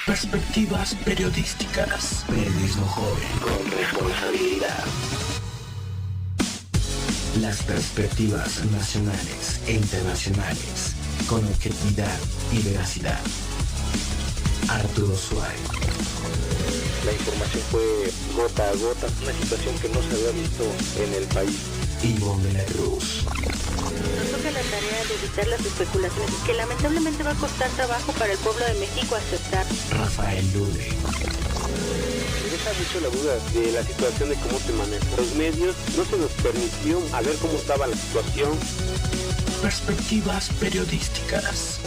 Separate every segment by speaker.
Speaker 1: Perspectivas periodísticas. Periodismo joven con responsabilidad. Las perspectivas nacionales e internacionales con objetividad y veracidad. Arturo Suárez.
Speaker 2: La información fue gota a gota, una situación que no se había visto en el país.
Speaker 1: Ivonne de la Cruz.
Speaker 3: Nos toca la tarea de evitar las especulaciones que lamentablemente va a costar trabajo para el pueblo de México aceptar.
Speaker 1: Rafael Lude.
Speaker 2: Me deja mucho la duda de la situación de cómo se maneja. Los medios no se nos permitió a ver cómo estaba la situación.
Speaker 1: Perspectivas periodísticas.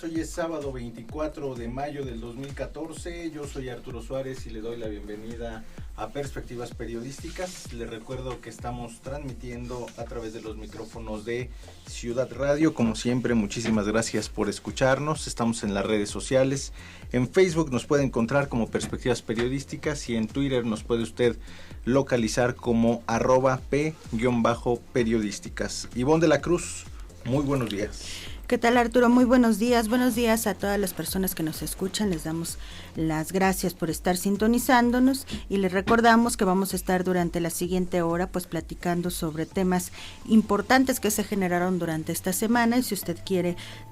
Speaker 4: Hoy es sábado 24 de mayo del 2014, yo soy Arturo Suárez y le doy la bienvenida a Perspectivas Periodísticas. Les recuerdo que estamos transmitiendo a través de los micrófonos de Ciudad Radio. Como siempre, muchísimas gracias por escucharnos. Estamos en las redes sociales. En Facebook nos puede encontrar como Perspectivas Periodísticas y en Twitter nos puede usted localizar como @p_periodísticas. Ivonne de la Cruz, muy buenos días.
Speaker 5: ¿Qué tal, Arturo? Muy buenos días a todas las personas que nos escuchan. Les damos las gracias por estar sintonizándonos y les recordamos que vamos a estar durante la siguiente hora pues platicando sobre temas importantes que se generaron durante esta semana, y si usted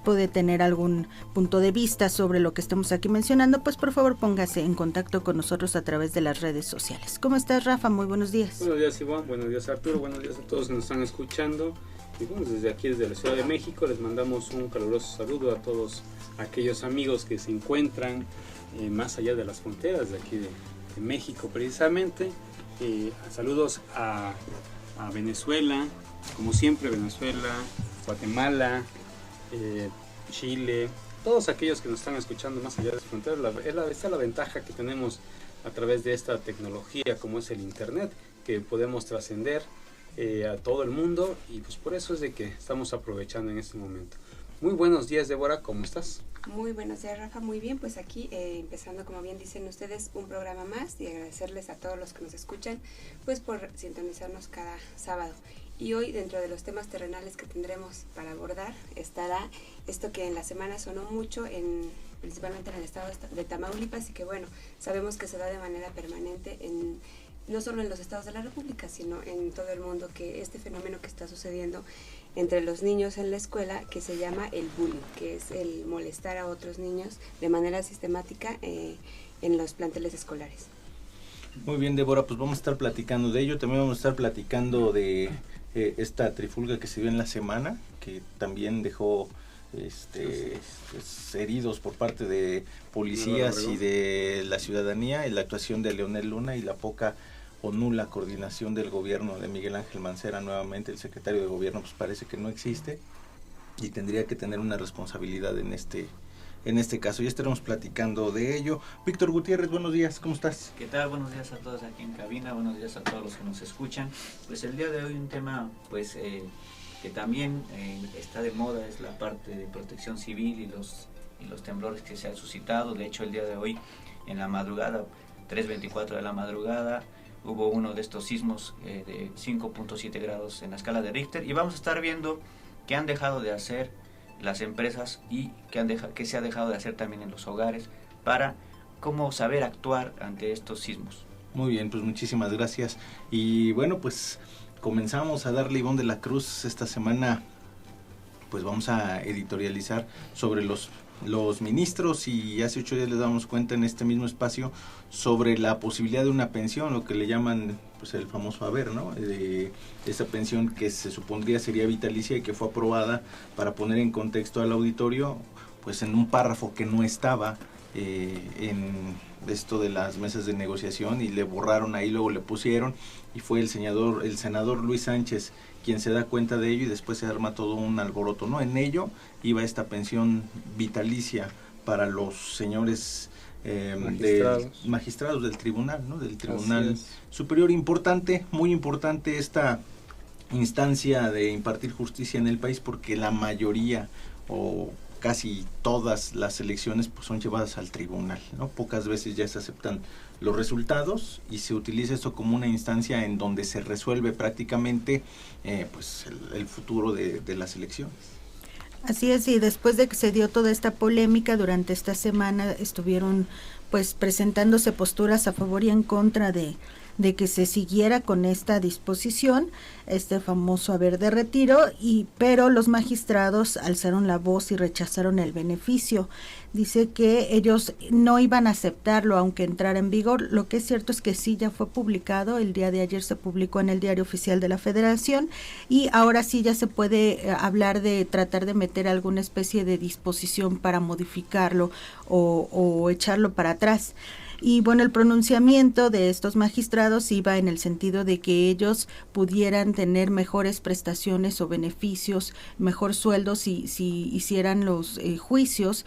Speaker 5: puede tener algún punto de vista sobre lo que estamos aquí mencionando, pues por favor póngase en contacto con nosotros a través de las redes sociales. ¿Cómo estás, Rafa? Muy buenos días.
Speaker 6: Buenos días, Ivonne. Buenos días, Arturo. Buenos días a todos que nos están escuchando. Y bueno, desde aquí, desde la Ciudad de México, les mandamos un caluroso saludo a todos aquellos amigos que se encuentran más allá de las fronteras de aquí de México precisamente. Saludos a Venezuela, como siempre Venezuela, Guatemala, Chile, todos aquellos que nos están escuchando más allá de las fronteras. Esta es la ventaja que tenemos a través de esta tecnología como es el internet, que podemos trascender a todo el mundo, y pues por eso es de que estamos aprovechando en este momento. Muy buenos días, Débora, ¿cómo estás?
Speaker 7: Muy buenos días, Rafa, muy bien, pues aquí empezando, como bien dicen ustedes, un programa más, y agradecerles a todos los que nos escuchan pues por sintonizarnos cada sábado. Y hoy, dentro de los temas terrenales que tendremos para abordar, estará esto que en la semana sonó mucho, principalmente en el estado de Tamaulipas, y que bueno, sabemos que se da de manera permanente no solo en los estados de la República, sino en todo el mundo, que este fenómeno que está sucediendo entre los niños en la escuela, que se llama el bullying, que es el molestar a otros niños de manera sistemática en los planteles escolares.
Speaker 4: Muy bien, Débora, pues vamos a estar platicando de ello. También vamos a estar platicando de esta trifulga que se dio en la semana, que también dejó pues, heridos por parte de policías y de la ciudadanía, en la actuación de Leonel Luna y la poca o nula coordinación del gobierno de Miguel Ángel Mancera. Nuevamente el secretario de gobierno pues parece que no existe y tendría que tener una responsabilidad en este caso. Ya estaremos platicando de ello. Víctor Gutiérrez, buenos días, ¿cómo estás?
Speaker 8: ¿Qué tal? Buenos días a todos aquí en cabina, buenos días a todos los que nos escuchan. Pues el día de hoy un tema pues que también está de moda es la parte de protección civil y los temblores que se han suscitado. De hecho, el día de hoy en la madrugada, 3:24 de la madrugada, hubo uno de estos sismos de 5.7 grados en la escala de Richter, y vamos a estar viendo qué han dejado de hacer las empresas y qué se ha dejado de hacer también en los hogares para cómo saber actuar ante estos sismos.
Speaker 4: Muy bien, pues muchísimas gracias. Y bueno, pues comenzamos a darle Ivonne de la Cruz esta semana. Pues vamos a editorializar sobre los ministros, y hace 8 días les damos cuenta en este mismo espacio sobre la posibilidad de una pensión, lo que le llaman pues el famoso haber, ¿no? De esa pensión que se supondría sería vitalicia y que fue aprobada, para poner en contexto al auditorio, pues en un párrafo que no estaba en esto de las mesas de negociación, y le borraron ahí, luego le pusieron, y fue el senador Luis Sánchez quien se da cuenta de ello, y después se arma todo un alboroto, ¿no? En ello iba esta pensión vitalicia para los señores de magistrados del tribunal, ¿no? Del Tribunal Superior. Muy importante esta instancia de impartir justicia en el país, porque la mayoría o casi todas las elecciones pues son llevadas al tribunal, ¿no? Pocas veces ya se aceptan los resultados y se utiliza esto como una instancia en donde se resuelve prácticamente pues el futuro de las elecciones.
Speaker 5: Así es, y después de que se dio toda esta polémica, durante esta semana estuvieron pues presentándose posturas a favor y en contra de que se siguiera con esta disposición, este famoso haber de retiro, pero los magistrados alzaron la voz y rechazaron el beneficio. Dice que ellos no iban a aceptarlo aunque entrara en vigor. Lo que es cierto es que sí, ya fue publicado, el día de ayer se publicó en el Diario Oficial de la Federación, y ahora sí ya se puede hablar de tratar de meter alguna especie de disposición para modificarlo o echarlo para atrás. Y bueno, el pronunciamiento de estos magistrados iba en el sentido de que ellos pudieran tener mejores prestaciones o beneficios, mejor sueldo si hicieran los juicios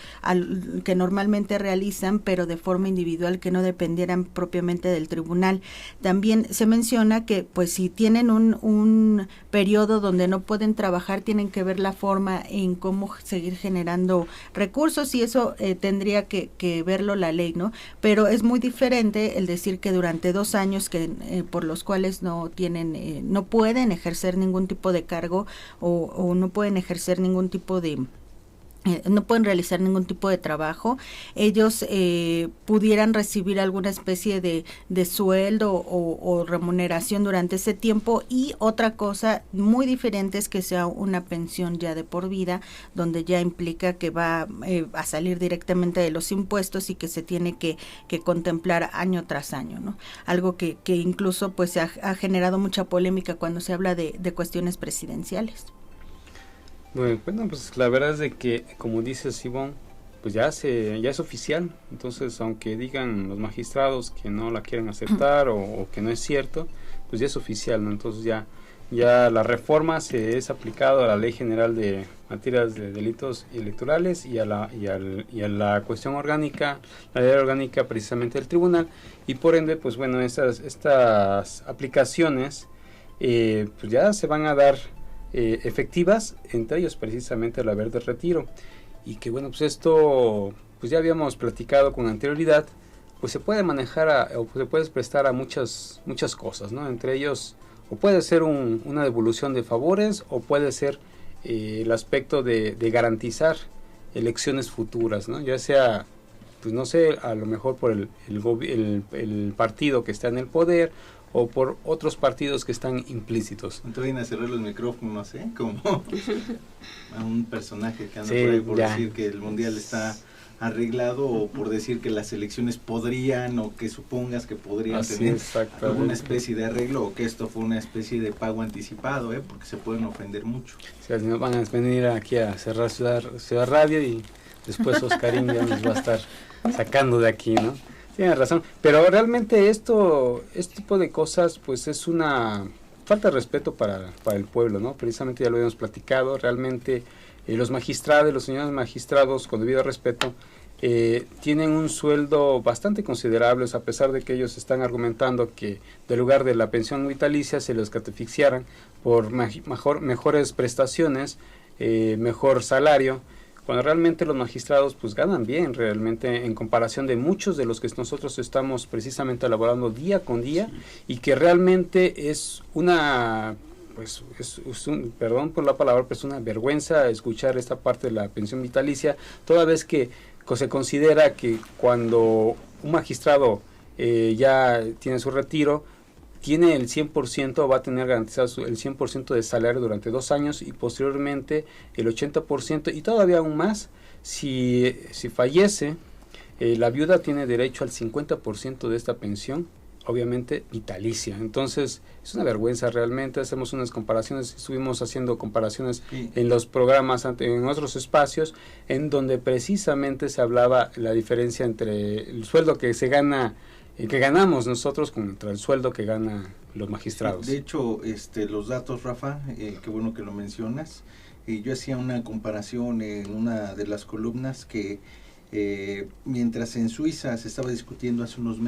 Speaker 5: que normalmente realizan, pero de forma individual, que no dependieran propiamente del tribunal. También se menciona que pues si tienen un periodo donde no pueden trabajar, tienen que ver la forma en cómo seguir generando recursos, y eso tendría que verlo la ley, ¿no? Pero es muy diferente el decir que durante 2 años por los cuales no pueden ejercer ningún tipo de cargo o no pueden ejercer ningún tipo de no pueden realizar ningún tipo de trabajo, ellos pudieran recibir alguna especie de sueldo o remuneración durante ese tiempo. Y otra cosa muy diferente es que sea una pensión ya de por vida, donde ya implica que va a salir directamente de los impuestos y que se tiene que contemplar año tras año, ¿no? Algo que incluso pues ha generado mucha polémica cuando se habla de cuestiones presidenciales.
Speaker 6: Bueno, pues la verdad es de que, como dice Sibón, pues ya es oficial. Entonces, aunque digan los magistrados que no la quieren aceptar o que no es cierto, pues ya es oficial, ¿no? Entonces ya la reforma se es aplicado a la Ley General de Materias de Delitos Electorales y a la cuestión orgánica, la ley orgánica precisamente del tribunal, y por ende, pues bueno, estas aplicaciones pues ya se van a dar efectivas, entre ellos precisamente el haber de retiro. Y que bueno, pues esto pues ya habíamos platicado con anterioridad, pues se puede manejar o se puede prestar a muchas cosas, ¿no? Entre ellos, o puede ser una devolución de favores, o puede ser el aspecto de garantizar elecciones futuras, ¿no? Ya sea, pues no sé, a lo mejor por el partido que está en el poder, o por otros partidos que están implícitos.
Speaker 4: No te vayan a cerrar los micrófonos, como a un personaje que anda por ahí por decir que el mundial está arreglado, o por decir que las elecciones podrían, o que supongas que podrían tener alguna especie de arreglo, o que esto fue una especie de pago anticipado, porque se pueden ofender mucho.
Speaker 6: Si no van a venir aquí a cerrar Ciudad Radio y después Oscarín ya nos va a estar sacando de aquí, ¿no? Tienes razón, pero realmente este tipo de cosas pues es una falta de respeto para el pueblo, ¿no? Precisamente ya lo habíamos platicado, realmente los magistrados, los señores magistrados, con debido respeto, tienen un sueldo bastante considerable, a pesar de que ellos están argumentando que en lugar de la pensión vitalicia se los catafixiaran por mejores prestaciones, mejor salario, cuando realmente los magistrados pues ganan bien realmente en comparación de muchos de los que nosotros estamos precisamente elaborando día con día, y que realmente es una, pues perdón por la palabra, pero es una vergüenza escuchar esta parte de la pensión vitalicia, toda vez que se considera que cuando un magistrado ya tiene su retiro, tiene el 100%, va a tener garantizado el 100% de salario durante 2 años, y posteriormente el 80%, y todavía aún más, si fallece, la viuda tiene derecho al 50% de esta pensión, obviamente vitalicia. Entonces es una vergüenza realmente. Hacemos unas comparaciones, estuvimos haciendo comparaciones en los programas, en otros espacios, en donde precisamente se hablaba la diferencia entre el sueldo que se gana, que ganamos nosotros, contra el sueldo que ganan los magistrados.
Speaker 4: De hecho, los datos, Rafa, qué bueno que lo mencionas. Yo hacía una comparación en una de las columnas que Mientras en Suiza se estaba discutiendo hace unos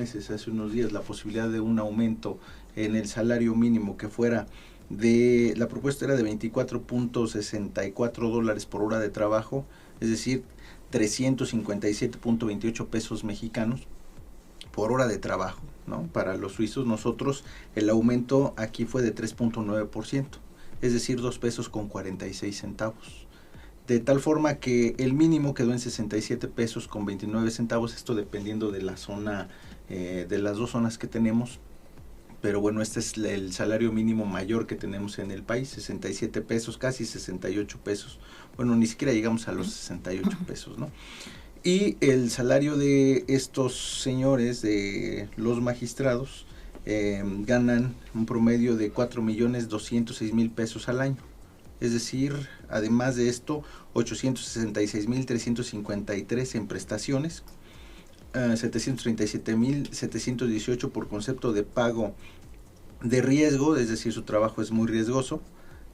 Speaker 4: días, la posibilidad de un aumento en el salario mínimo que fuera la propuesta era de $24.64 por hora de trabajo, es decir, 357.28 pesos mexicanos por hora de trabajo, ¿no? Para los suizos, nosotros el aumento aquí fue de 3.9%, es decir, 2 pesos con 46 centavos. De tal forma que el mínimo quedó en 67 pesos con 29 centavos, esto dependiendo de la zona, de las dos zonas que tenemos. Pero bueno, este es el salario mínimo mayor que tenemos en el país, 67 pesos, casi 68 pesos. Bueno, ni siquiera llegamos a los 68 pesos, ¿no? Y el salario de estos señores, de los magistrados, ganan un promedio de 4.206.000 pesos al año. Es decir, además de esto, 866.353 en prestaciones, 737.718 por concepto de pago de riesgo, es decir, su trabajo es muy riesgoso,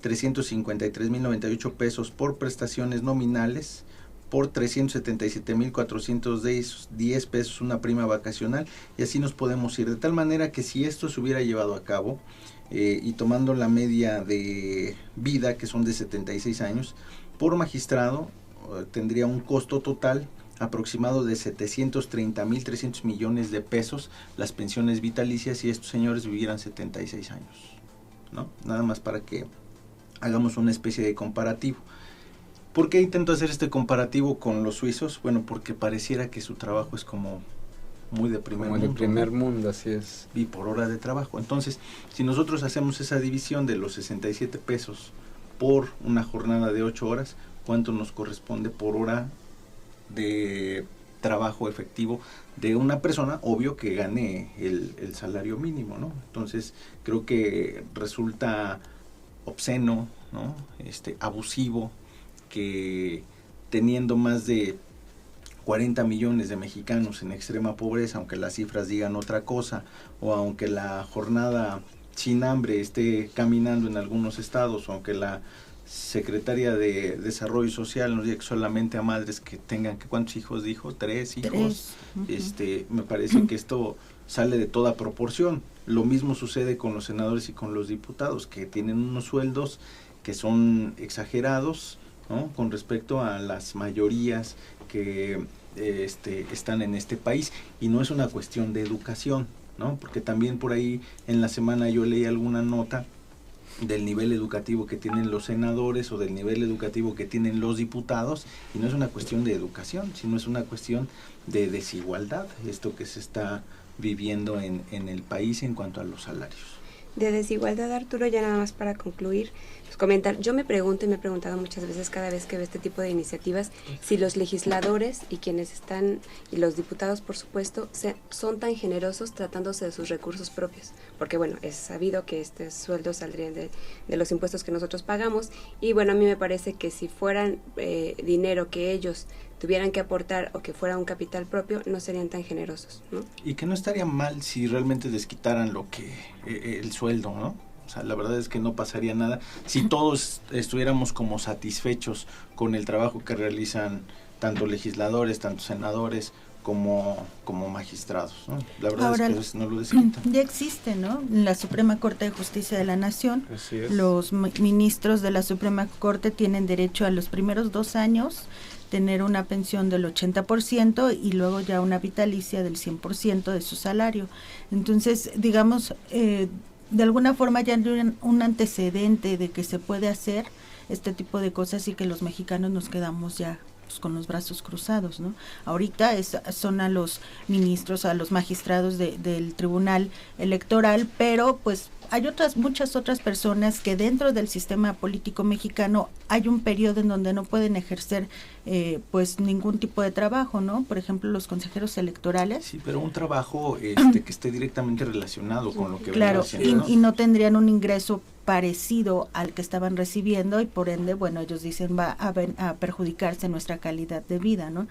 Speaker 4: 353.098 pesos por prestaciones nominales, por 377.410 pesos una prima vacacional, y así nos podemos ir. De tal manera que si esto se hubiera llevado a cabo, y tomando la media de vida, que son de 76 años, por magistrado tendría un costo total aproximado de 730.300 millones de pesos las pensiones vitalicias si estos señores vivieran 76 años, ¿no? Nada más para que hagamos una especie de comparativo. ¿Por qué intento hacer este comparativo con los suizos? Bueno, porque pareciera que su trabajo es como muy de primer mundo.
Speaker 6: De primer mundo, así es.
Speaker 4: Y por hora de trabajo. Entonces, si nosotros hacemos esa división de los 67 pesos por una jornada de 8 horas, ¿cuánto nos corresponde por hora de trabajo efectivo de una persona? Obvio que gane el salario mínimo, ¿no? Entonces, creo que resulta obsceno, ¿no? Abusivo, que teniendo más de 40 millones de mexicanos en extrema pobreza, aunque las cifras digan otra cosa, o aunque la jornada sin hambre esté caminando en algunos estados, o aunque la Secretaria de Desarrollo Social nos diga que solamente a madres que tengan, ¿cuántos hijos dijo? 3 hijos. Me parece que esto sale de toda proporción. Lo mismo sucede con los senadores y con los diputados, que tienen unos sueldos que son exagerados, ¿no? Con respecto a las mayorías que están en este país, y no es una cuestión de educación, ¿no? Porque también por ahí en la semana yo leí alguna nota del nivel educativo que tienen los senadores o del nivel educativo que tienen los diputados, y no es una cuestión de educación, sino es una cuestión de desigualdad, esto que se está viviendo en el país en cuanto a los salarios.
Speaker 7: De desigualdad, Arturo, ya nada más para concluir, pues comentar, yo me pregunto y me he preguntado muchas veces cada vez que veo este tipo de iniciativas, si los legisladores y quienes están, y los diputados por supuesto, son tan generosos tratándose de sus recursos propios, porque bueno, es sabido que estos sueldos saldrían de los impuestos que nosotros pagamos, y bueno, a mí me parece que si fueran dinero que ellos tuvieran que aportar o que fuera un capital propio, no serían tan generosos, ¿no?
Speaker 4: Y que no estaría mal si realmente desquitaran lo que el sueldo, ¿no? O sea, la verdad es que no pasaría nada si todos estuviéramos como satisfechos con el trabajo que realizan tanto legisladores, tanto senadores como magistrados, ¿no? La verdad
Speaker 5: Ahora,
Speaker 4: es que no lo desquitan.
Speaker 5: Ya existe, ¿no? En la Suprema Corte de Justicia de la Nación, los ministros de la Suprema Corte tienen derecho a los primeros 2 años tener una pensión del 80% y luego ya una vitalicia del 100% de su salario. Entonces, digamos, de alguna forma ya hay un antecedente de que se puede hacer este tipo de cosas y que los mexicanos nos quedamos ya pues, con los brazos cruzados, ¿no? Ahorita son a los ministros, a los magistrados del Tribunal Electoral, pero pues hay muchas otras personas que dentro del sistema político mexicano hay un periodo en donde no pueden ejercer pues ningún tipo de trabajo, ¿no? Por ejemplo, los consejeros electorales.
Speaker 4: Sí, pero un trabajo que esté directamente relacionado con lo que
Speaker 5: claro,
Speaker 4: haciendo, ¿no?
Speaker 5: Y no tendrían un ingreso parecido al que estaban recibiendo y por ende, bueno, ellos dicen va a perjudicarse nuestra calidad de vida, ¿no?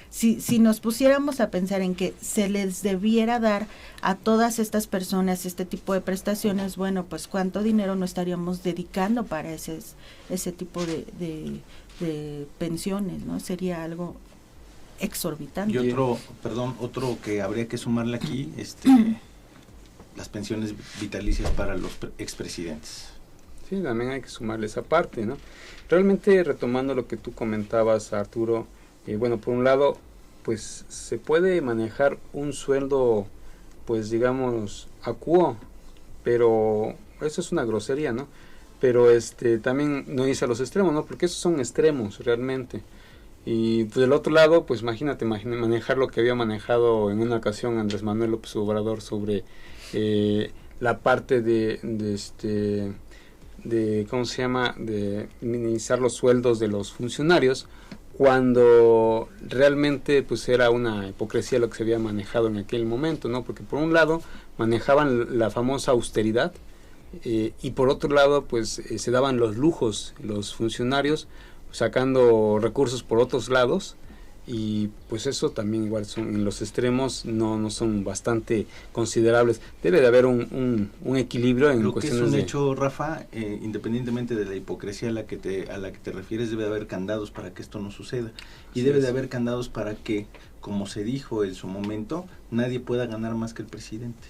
Speaker 5: Si nos pusiéramos a pensar en que se les debiera dar a todas estas personas este tipo de prestaciones, bueno, pues cuánto dinero no estaríamos dedicando para ese tipo de pensiones, ¿no? Sería algo exorbitante.
Speaker 4: Y otro que habría que sumarle aquí, las pensiones vitalicias para los expresidentes.
Speaker 6: Sí, también hay que sumarle esa parte, ¿no? Realmente, retomando lo que tú comentabas, Arturo, bueno, por un lado, pues se puede manejar un sueldo, pues digamos, acuo, pero eso es una grosería, ¿no? Pero también no irse a los extremos, ¿no? Porque esos son extremos realmente. Y del otro lado, pues imagínate manejar lo que había manejado en una ocasión Andrés Manuel López Obrador sobre la parte de ¿cómo se llama? De minimizar los sueldos de los funcionarios, cuando realmente pues era una hipocresía lo que se había manejado en aquel momento, ¿no? Porque por un lado manejaban la famosa austeridad, y por otro lado pues se daban los lujos los funcionarios, sacando recursos por otros lados, y pues eso también igual son en los extremos, no son bastante considerables. Debe de haber un equilibrio en
Speaker 4: lo
Speaker 6: cuestiones
Speaker 4: que es un hecho, Rafa, independientemente de la hipocresía a la que te refieres, debe de haber candados para que esto no suceda, y debe de haber candados para que, como se dijo en su momento, nadie pueda ganar más que el presidente,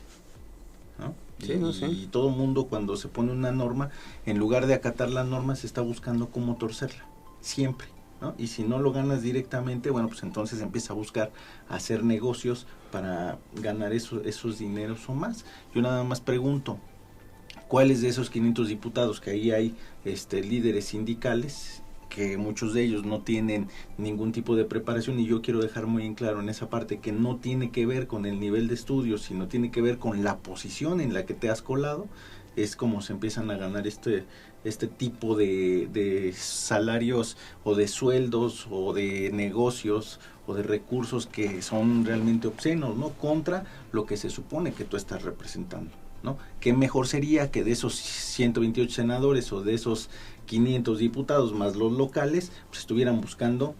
Speaker 4: ¿no?
Speaker 6: Sí,
Speaker 4: y todo el mundo, cuando se pone una norma, en lugar de acatar la norma, se está buscando cómo torcerla, siempre, ¿no? Y si no lo ganas directamente, bueno, pues entonces empieza a buscar hacer negocios para ganar esos dineros o más. Yo nada más pregunto, ¿cuáles de esos 500 diputados, que ahí hay líderes sindicales, que muchos de ellos no tienen ningún tipo de preparación? Y yo quiero dejar muy en claro en esa parte que no tiene que ver con el nivel de estudios, sino tiene que ver con la posición en la que te has colado, es como se empiezan a ganar este tipo de salarios o de sueldos o de negocios o de recursos que son realmente obscenos, ¿no? Contra lo que se supone que tú estás representando, ¿no? ¿Qué mejor sería que de esos 128 senadores o de esos 500 diputados más los locales, pues estuvieran buscando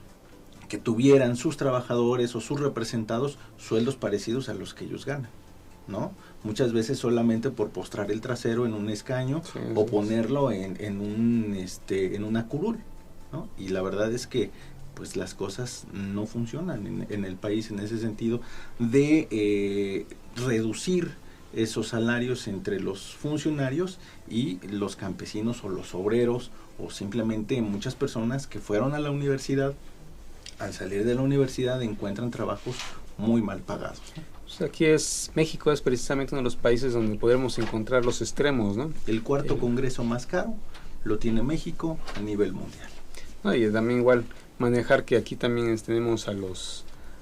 Speaker 4: que tuvieran sus trabajadores o sus representados sueldos parecidos a los que ellos ganan, ¿no? Muchas veces solamente por postrar el trasero en un escaño, sí, o ponerlo en una curul, ¿no? Y la verdad es que pues las cosas no funcionan en el país en ese sentido de reducir esos salarios entre los funcionarios y los campesinos o los obreros, o simplemente muchas personas que fueron a la universidad, al salir de la universidad encuentran trabajos muy mal pagados, ¿no?
Speaker 6: Pues México es precisamente uno de los países donde podemos encontrar los extremos, ¿no?
Speaker 4: El cuarto congreso más caro lo tiene México a nivel mundial.
Speaker 6: No, y también igual manejar que aquí también tenemos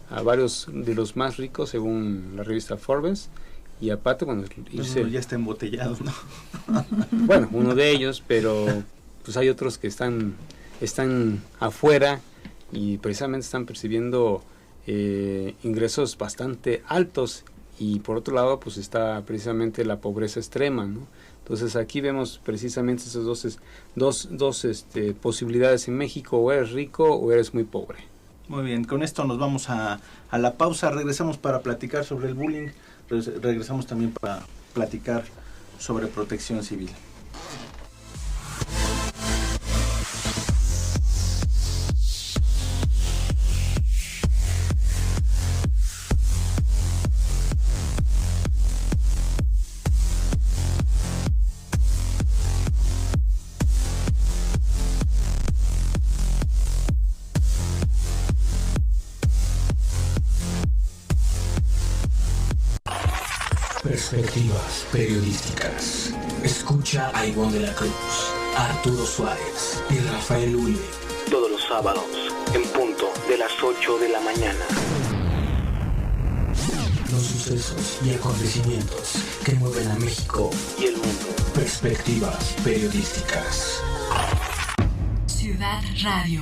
Speaker 6: a varios de los más ricos según la revista Forbes, y aparte, bueno,
Speaker 4: ya está embotellado, ¿no?
Speaker 6: Bueno, uno de ellos, pero pues hay otros que están afuera y precisamente están percibiendo ingresos bastante altos, y por otro lado pues está precisamente la pobreza extrema, ¿no? Entonces aquí vemos precisamente esas dos posibilidades en México: o eres rico o eres muy pobre.
Speaker 4: Muy bien, con esto nos vamos a la pausa, regresamos para platicar sobre el bullying, regresamos también para platicar sobre protección civil.
Speaker 1: Perspectivas periodísticas. Escucha a Ivonne de la Cruz, Arturo Suárez y Rafael Uribe
Speaker 2: todos los sábados en punto de las 8 de la mañana.
Speaker 1: Los sucesos y acontecimientos que mueven a México
Speaker 2: y el mundo.
Speaker 1: Perspectivas periodísticas.
Speaker 9: Ciudad Radio.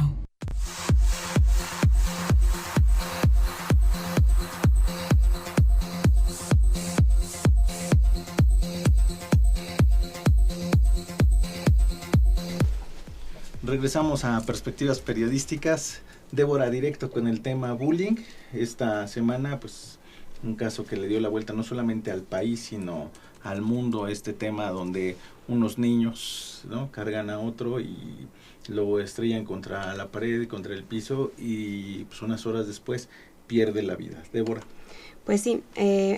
Speaker 4: Regresamos a Perspectivas Periodísticas. Débora, directo con el tema bullying. Esta semana, pues, un caso que le dio la vuelta no solamente al país, sino al mundo este tema donde unos niños, ¿no?, cargan a otro y lo estrellan contra la pared, contra el piso, y pues unas horas después pierde la vida. Débora.
Speaker 7: Pues sí,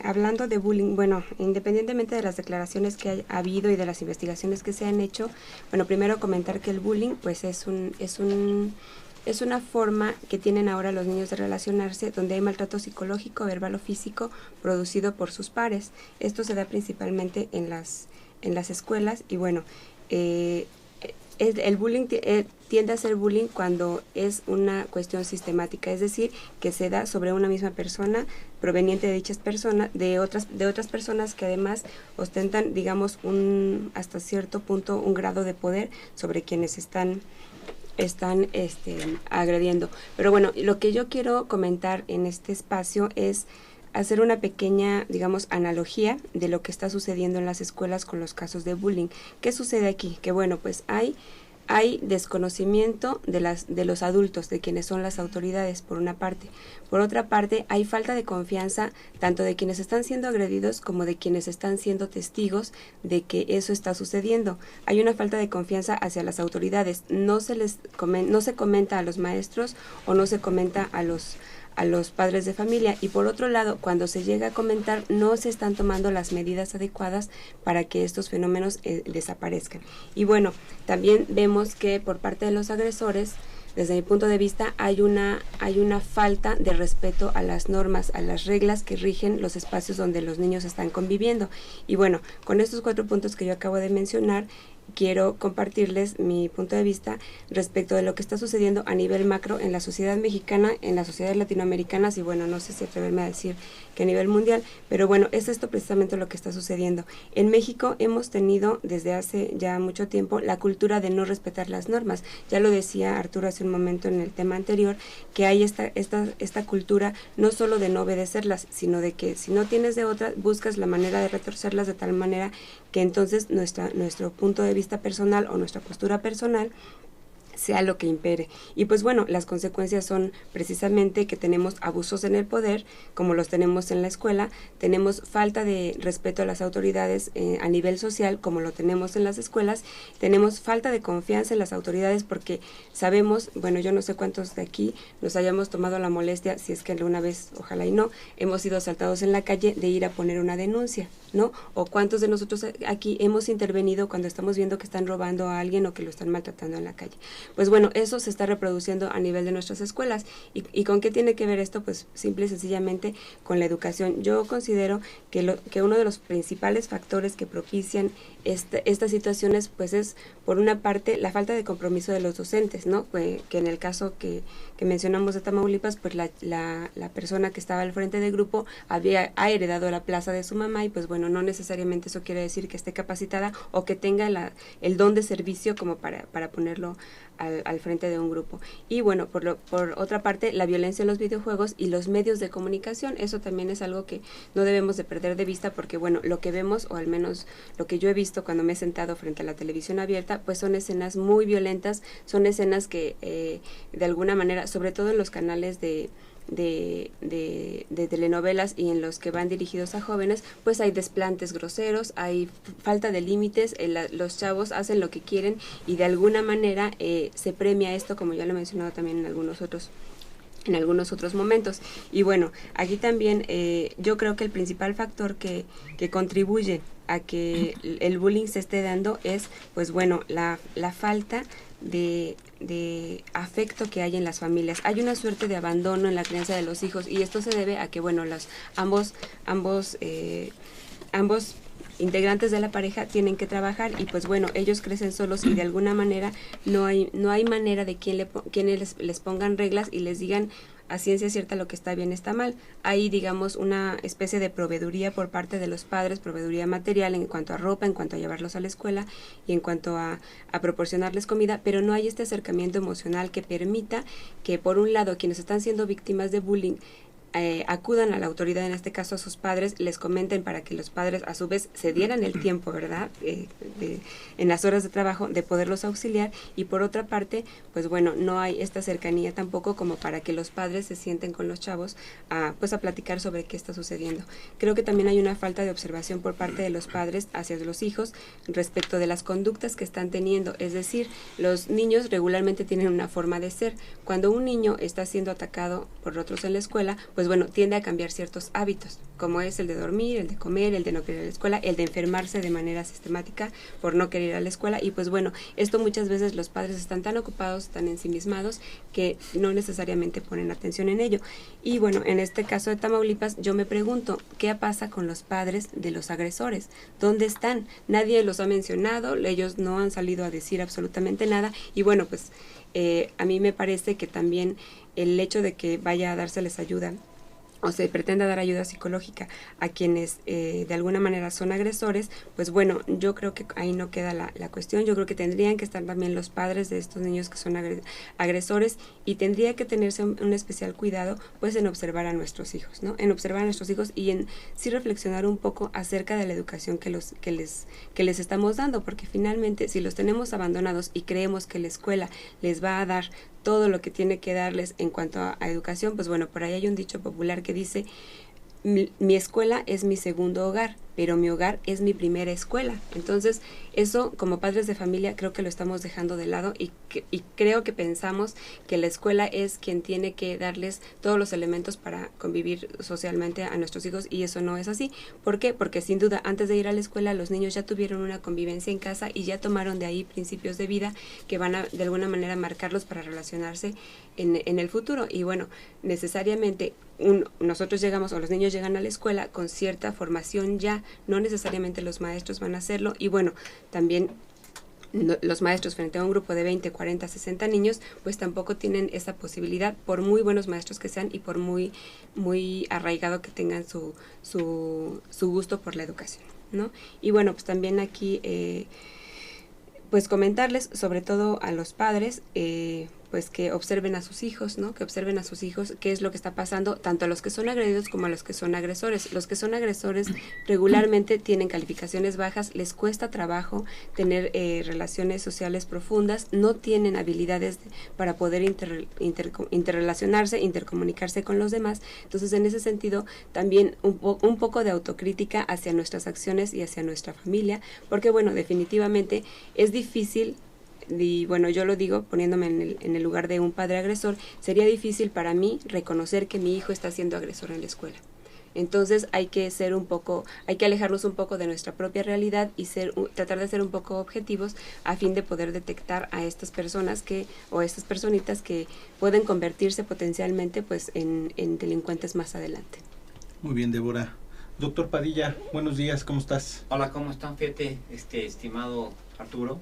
Speaker 7: hablando de bullying, bueno, independientemente de las declaraciones que ha habido y de las investigaciones que se han hecho, bueno, primero comentar que el bullying pues es una forma que tienen ahora los niños de relacionarse, donde hay maltrato psicológico, verbal o físico producido por sus pares. Esto se da principalmente en las escuelas y bueno, el bullying tiende a ser bullying cuando es una cuestión sistemática, es decir, que se da sobre una misma persona, proveniente de dichas personas, de otras personas que además ostentan, digamos, hasta cierto punto un grado de poder sobre quienes están agrediendo. Pero bueno, lo que yo quiero comentar en este espacio es hacer una pequeña, digamos, analogía de lo que está sucediendo en las escuelas con los casos de bullying. ¿Qué sucede aquí? Que bueno, pues hay desconocimiento de los adultos, de quienes son las autoridades, por una parte. Por otra parte, hay falta de confianza tanto de quienes están siendo agredidos como de quienes están siendo testigos de que eso está sucediendo. Hay una falta de confianza hacia las autoridades. No se comenta a los maestros o no se comenta a los padres de familia, y por otro lado, cuando se llega a comentar, no se están tomando las medidas adecuadas para que estos fenómenos desaparezcan. Y bueno, también vemos que por parte de los agresores, desde mi punto de vista, hay una falta de respeto a las normas, a las reglas que rigen los espacios donde los niños están conviviendo. Y bueno, con estos 4 puntos que yo acabo de mencionar, quiero compartirles mi punto de vista respecto de lo que está sucediendo a nivel macro en la sociedad mexicana, en las sociedades latinoamericanas y bueno, no sé si atreverme a decir que a nivel mundial, pero bueno, es esto precisamente lo que está sucediendo. En México hemos tenido desde hace ya mucho tiempo la cultura de no respetar las normas. Ya lo decía Arturo hace un momento en el tema anterior, que hay esta cultura no solo de no obedecerlas, sino de que si no tienes de otra, buscas la manera de retorcerlas de tal manera que entonces nuestro punto de vista personal o nuestra postura personal sea lo que impere. Y pues bueno, las consecuencias son precisamente que tenemos abusos en el poder, como los tenemos en la escuela, tenemos falta de respeto a las autoridades a nivel social, como lo tenemos en las escuelas, tenemos falta de confianza en las autoridades porque sabemos, bueno, yo no sé cuántos de aquí nos hayamos tomado la molestia, si es que alguna vez, ojalá y no, hemos sido asaltados en la calle, de ir a poner una denuncia, ¿no? O cuántos de nosotros aquí hemos intervenido cuando estamos viendo que están robando a alguien o que lo están maltratando en la calle. Pues bueno, eso se está reproduciendo a nivel de nuestras escuelas. ¿Y con qué tiene que ver esto? Pues simple y sencillamente con la educación. Yo considero que uno de los principales factores que propician estas situaciones pues es, por una parte, la falta de compromiso de los docentes, ¿no? Que en el caso que mencionamos de Tamaulipas, pues la persona que estaba al frente del grupo ha heredado la plaza de su mamá y pues bueno, no necesariamente eso quiere decir que esté capacitada o que tenga el don de servicio como para ponerlo al frente de un grupo. Y bueno, por otra parte, la violencia en los videojuegos y los medios de comunicación, eso también es algo que no debemos de perder de vista porque bueno, lo que vemos, o al menos lo que yo he visto cuando me he sentado frente a la televisión abierta, pues son escenas muy violentas, son escenas que de alguna manera, sobre todo en los canales de telenovelas y en los que van dirigidos a jóvenes, pues hay desplantes groseros, hay falta de límites, los chavos hacen lo que quieren y de alguna manera se premia esto, como ya lo he mencionado también en algunos otros momentos. Y bueno, aquí también yo creo que el principal factor que contribuye a que el bullying se esté dando es, pues bueno, la falta de afecto que hay en las familias. Hay una suerte de abandono en la crianza de los hijos y esto se debe a que, bueno, ambos integrantes de la pareja tienen que trabajar y pues bueno, ellos crecen solos y de alguna manera no hay manera de quienes les pongan reglas y les digan a ciencia cierta lo que está bien, está mal. Hay, digamos, una especie de proveeduría por parte de los padres, proveeduría material en cuanto a ropa, en cuanto a llevarlos a la escuela y en cuanto a proporcionarles comida, pero no hay este acercamiento emocional que permita que, por un lado, quienes están siendo víctimas de bullying acudan a la autoridad, en este caso a sus padres, les comenten para que los padres a su vez se dieran el tiempo, ¿verdad? En las horas de trabajo de poderlos auxiliar, y por otra parte, pues bueno, no hay esta cercanía tampoco como para que los padres se sienten con los chavos a platicar sobre qué está sucediendo. Creo que también hay una falta de observación por parte de los padres hacia los hijos respecto de las conductas que están teniendo, es decir, los niños regularmente tienen una forma de ser. Cuando un niño está siendo atacado por otros en la escuela, pues bueno, tiende a cambiar ciertos hábitos, como es el de dormir, el de comer, el de no querer ir a la escuela, el de enfermarse de manera sistemática por no querer ir a la escuela, y pues bueno, esto muchas veces los padres están tan ocupados, tan ensimismados, que no necesariamente ponen atención en ello. Y bueno, en este caso de Tamaulipas, yo me pregunto, ¿qué pasa con los padres de los agresores? ¿Dónde están? Nadie los ha mencionado, ellos no han salido a decir absolutamente nada, y bueno, pues a mí me parece que también el hecho de que vaya a dárseles ayuda o se pretenda dar ayuda psicológica a quienes de alguna manera son agresores, pues bueno, yo creo que ahí no queda la cuestión. Yo creo que tendrían que estar también los padres de estos niños que son agresores, y tendría que tenerse un especial cuidado pues en observar a nuestros hijos, ¿no? En observar a nuestros hijos y en sí reflexionar un poco acerca de la educación que les estamos dando, porque finalmente si los tenemos abandonados y creemos que la escuela les va a dar todo lo que tiene que darles en cuanto a educación, pues bueno, por ahí hay un dicho popular que dice: mi escuela es mi segundo hogar, pero mi hogar es mi primera escuela. Entonces, eso como padres de familia creo que lo estamos dejando de lado, y creo que pensamos que la escuela es quien tiene que darles todos los elementos para convivir socialmente a nuestros hijos, y eso no es así. ¿Por qué? Porque sin duda antes de ir a la escuela los niños ya tuvieron una convivencia en casa y ya tomaron de ahí principios de vida que van a de alguna manera marcarlos para relacionarse en el futuro. Y bueno, necesariamente nosotros llegamos, o los niños llegan a la escuela con cierta formación ya, no necesariamente los maestros van a hacerlo, y bueno, también los maestros frente a un grupo de 20, 40, 60 niños, pues tampoco tienen esa posibilidad, por muy buenos maestros que sean y por muy arraigado que tengan su gusto por la educación, ¿no? Y bueno, pues también aquí pues comentarles, sobre todo a los padres, pues que observen a sus hijos, ¿no? Que observen a sus hijos qué es lo que está pasando, tanto a los que son agredidos como a los que son agresores. Los que son agresores regularmente tienen calificaciones bajas, les cuesta trabajo tener relaciones sociales profundas, no tienen habilidades para poder interrelacionarse, intercomunicarse con los demás. Entonces, en ese sentido, también un poco de autocrítica hacia nuestras acciones y hacia nuestra familia, porque bueno, definitivamente es difícil. Y bueno, yo lo digo poniéndome en el lugar de un padre agresor, sería difícil para mí reconocer que mi hijo está siendo agresor en la escuela. Entonces hay que alejarnos un poco de nuestra propia realidad y tratar de ser un poco objetivos a fin de poder detectar a estas personas o estas personitas que pueden convertirse potencialmente pues en delincuentes más adelante.
Speaker 4: Muy bien, Débora. Doctor Padilla, buenos días, ¿cómo estás?
Speaker 10: Hola, ¿cómo están? Fíjate, estimado Arturo,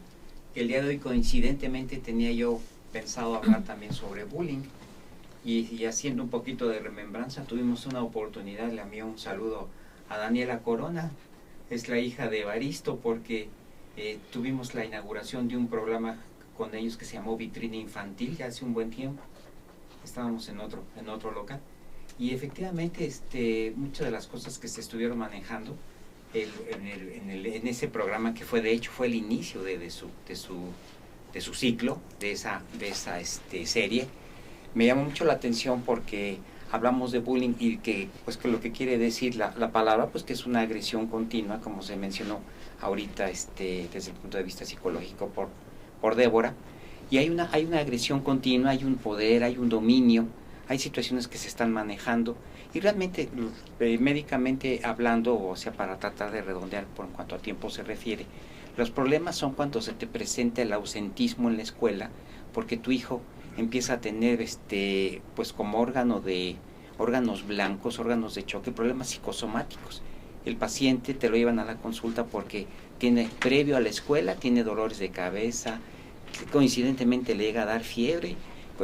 Speaker 10: el día de hoy coincidentemente tenía yo pensado hablar también sobre bullying, y haciendo un poquito de remembranza, tuvimos una oportunidad, le envío un saludo a Daniela Corona, es la hija de Evaristo, porque tuvimos la inauguración de un programa con ellos que se llamó Vitrina Infantil, ya hace un buen tiempo, estábamos en otro local, y efectivamente muchas de las cosas que se estuvieron manejando en ese programa, que de hecho fue el inicio de su ciclo, de esa serie, me llamó mucho la atención porque hablamos de bullying, y que pues que lo que quiere decir la palabra, pues que es una agresión continua, como se mencionó ahorita desde el punto de vista psicológico por Débora, y hay una agresión continua, hay un poder, hay un dominio, hay situaciones que se están manejando. Y realmente, médicamente hablando, o sea, para tratar de redondear por cuanto a tiempo se refiere, los problemas son cuando se te presenta el ausentismo en la escuela, porque tu hijo empieza a tener, pues como órganos blancos, órganos de choque, problemas psicosomáticos. El paciente te lo llevan a la consulta porque previo a la escuela, tiene dolores de cabeza, coincidentemente le llega a dar fiebre,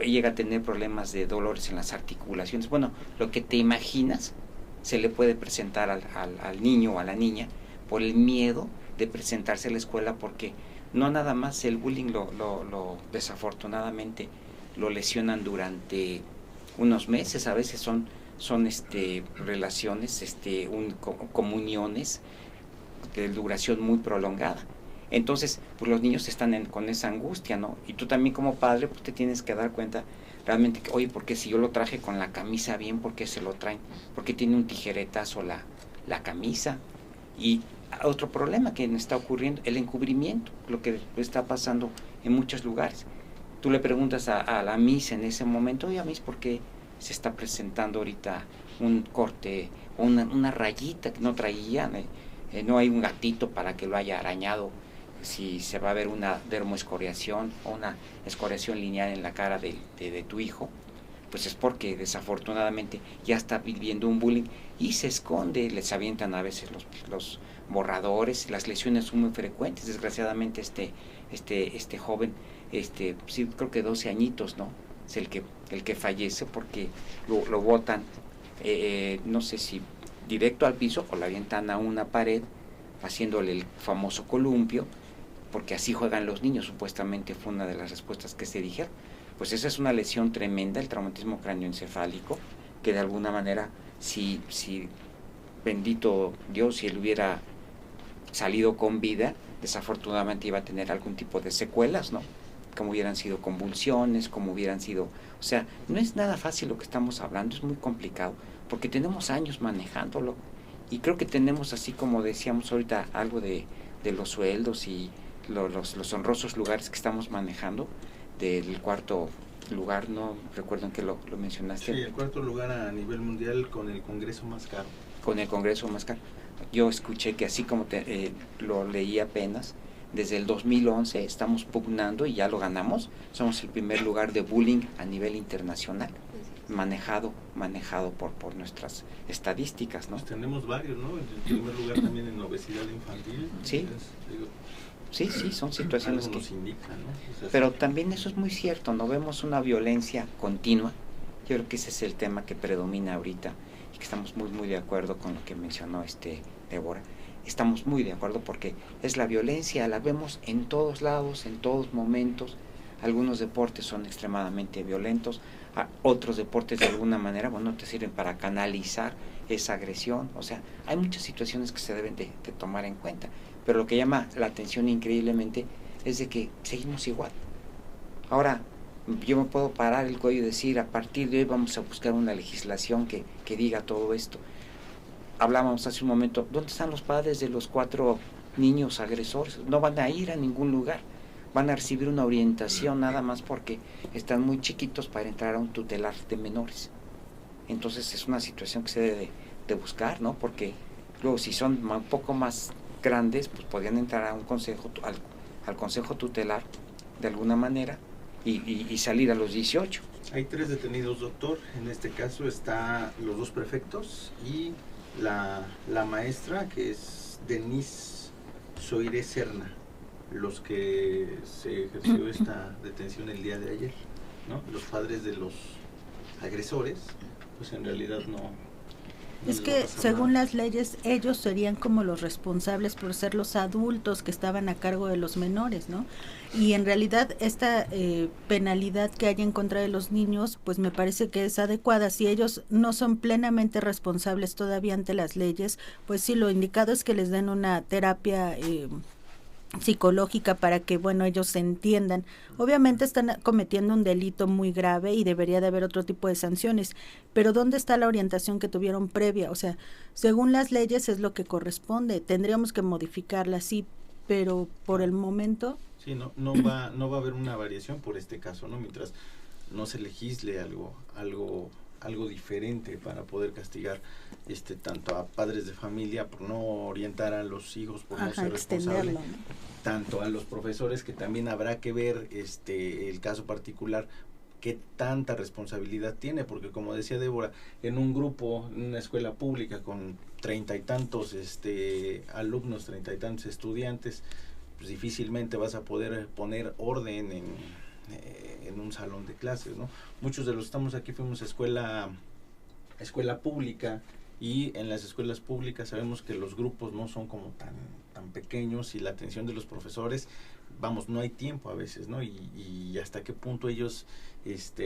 Speaker 10: llega a tener problemas de dolores en las articulaciones. Bueno, lo que te imaginas se le puede presentar al niño o a la niña por el miedo de presentarse a la escuela, porque no nada más el bullying lo desafortunadamente lo lesionan durante unos meses, a veces son son relaciones, comuniones de duración muy prolongada. Entonces, pues los niños están con esa angustia, ¿no? Y tú también como padre, pues te tienes que dar cuenta realmente que, oye, porque si yo lo traje con la camisa bien, ¿por qué se lo traen? ¿Por qué tiene un tijeretazo la camisa? Y otro problema que está ocurriendo, el encubrimiento, lo que está pasando en muchos lugares. Tú le preguntas a la Miss en ese momento, oye, Miss, ¿por qué se está presentando ahorita un corte, una rayita que no traía? No hay un gatito para que lo haya arañado, si se va a ver una dermoescoriación o una escoriación lineal en la cara de tu hijo, pues es porque desafortunadamente ya está viviendo un bullying y se esconde, les avientan a veces los borradores, las lesiones son muy frecuentes. Desgraciadamente este joven, sí, creo que 12 añitos, ¿no? Es el que fallece porque lo botan, no sé si directo al piso o lo avientan a una pared, haciéndole el famoso columpio, porque así juegan los niños, supuestamente fue una de las respuestas que se dijeron. Pues esa es una lesión tremenda, el traumatismo cráneoencefálico, que de alguna manera, si bendito Dios, si él hubiera salido con vida, desafortunadamente iba a tener algún tipo de secuelas, ¿no? Como hubieran sido convulsiones, como hubieran sido... O sea, no es nada fácil lo que estamos hablando, es muy complicado, porque tenemos años manejándolo, y creo que tenemos, así como decíamos ahorita, algo de los sueldos y los honrosos lugares que estamos manejando, del cuarto lugar, no recuerdo en qué lo mencionaste.
Speaker 4: Sí, el cuarto lugar a nivel mundial con el congreso más caro.
Speaker 10: Con el congreso más caro. Yo escuché que así como lo leí apenas, desde el 2011 estamos pugnando y ya lo ganamos. Somos el primer lugar de bullying a nivel internacional, manejado por nuestras estadísticas, ¿no?
Speaker 4: Pues tenemos varios, ¿no? En primer lugar también en obesidad infantil.
Speaker 10: Sí. Sí, son situaciones que
Speaker 4: nos indican, ¿no? O sea,
Speaker 10: pero también eso es muy cierto, no vemos una violencia continua. Yo creo que ese es el tema que predomina ahorita y que estamos muy de acuerdo con lo que mencionó Débora. Estamos muy de acuerdo porque es la violencia, la vemos en todos lados, en todos momentos. Algunos deportes son extremadamente violentos, otros deportes de alguna manera, bueno, te sirven para canalizar esa agresión. O sea, hay muchas situaciones que se deben de tomar en cuenta. Pero lo que llama la atención increíblemente es de que seguimos igual. Ahora, yo me puedo parar el cuello y decir, a partir de hoy vamos a buscar una legislación que diga todo esto. Hablábamos hace un momento, ¿dónde están los padres de los 4 niños agresores? No van a ir a ningún lugar, van a recibir una orientación nada más porque están muy chiquitos para entrar a un tutelar de menores. Entonces es una situación que se debe de buscar, ¿no? Porque luego si son un poco más grandes, pues podrían entrar a un consejo, al consejo tutelar de alguna manera y salir a los 18.
Speaker 4: Hay 3 detenidos, doctor. En este caso está los 2 prefectos y la maestra, que es Denise Soire Serna, los que se ejerció esta detención el día de ayer, ¿no? Los padres de los agresores, pues en realidad no.
Speaker 5: Es que según las leyes ellos serían como los responsables por ser los adultos que estaban a cargo de los menores, ¿no? Y en realidad esta penalidad que hay en contra de los niños, pues me parece que es adecuada. Si ellos no son plenamente responsables todavía ante las leyes, pues sí, lo indicado es que les den una terapia psicológica para que, bueno, ellos se entiendan. Obviamente están cometiendo un delito muy grave y debería de haber otro tipo de sanciones, pero ¿dónde está la orientación que tuvieron previa? O sea, según las leyes es lo que corresponde, tendríamos que modificarla, sí, pero por el momento...
Speaker 4: Sí, no va a haber una variación por este caso, ¿no? Mientras no se legisle algo diferente para poder castigar tanto a padres de familia por no orientar a los hijos, por no ser responsables, ¿no? Tanto a los profesores, que también habrá que ver el caso particular, qué tanta responsabilidad tiene, porque como decía Débora, en un grupo, en una escuela pública con 30 y tantos alumnos, 30 y tantos estudiantes, pues difícilmente vas a poder poner orden en un salón de clases, ¿no? Muchos de los que estamos aquí fuimos a escuela pública, y en las escuelas públicas sabemos que los grupos no son como tan pequeños, y la atención de los profesores vamos, no hay tiempo a veces, ¿no? Y hasta qué punto ellos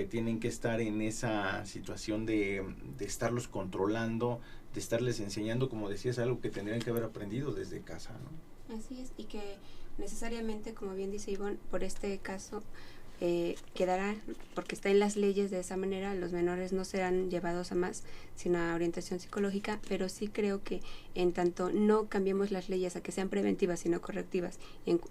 Speaker 4: tienen que estar en esa situación de estarlos controlando, de estarles enseñando, como decías, algo que tendrían que haber aprendido desde casa, ¿no?
Speaker 7: Así es, y que necesariamente, como bien dice Ivonne, por este caso quedará, porque está en las leyes de esa manera, los menores no serán llevados a más, sino a orientación psicológica, pero sí creo que en tanto no cambiemos las leyes a que sean preventivas, sino correctivas,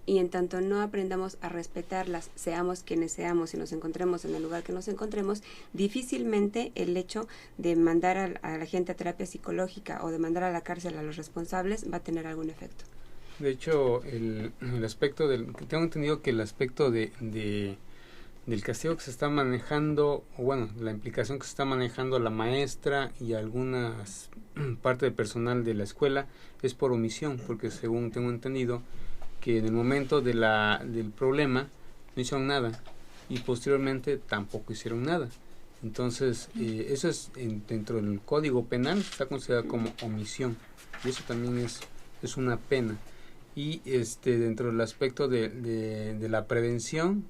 Speaker 7: y en tanto no aprendamos a respetarlas, seamos quienes seamos y nos encontremos en el lugar que nos encontremos, difícilmente el hecho de mandar a la gente a terapia psicológica o de mandar a la cárcel a los responsables va a tener algún efecto.
Speaker 6: De hecho, el aspecto tengo entendido que el aspecto del castigo que se está manejando, o bueno, la implicación que se está manejando la maestra y algunas parte del personal de la escuela es por omisión, porque según tengo entendido que en el momento del problema no hicieron nada y posteriormente tampoco hicieron nada. Entonces, eso es dentro del Código Penal está considerado como omisión, y eso también es una pena. Y dentro del aspecto de la prevención,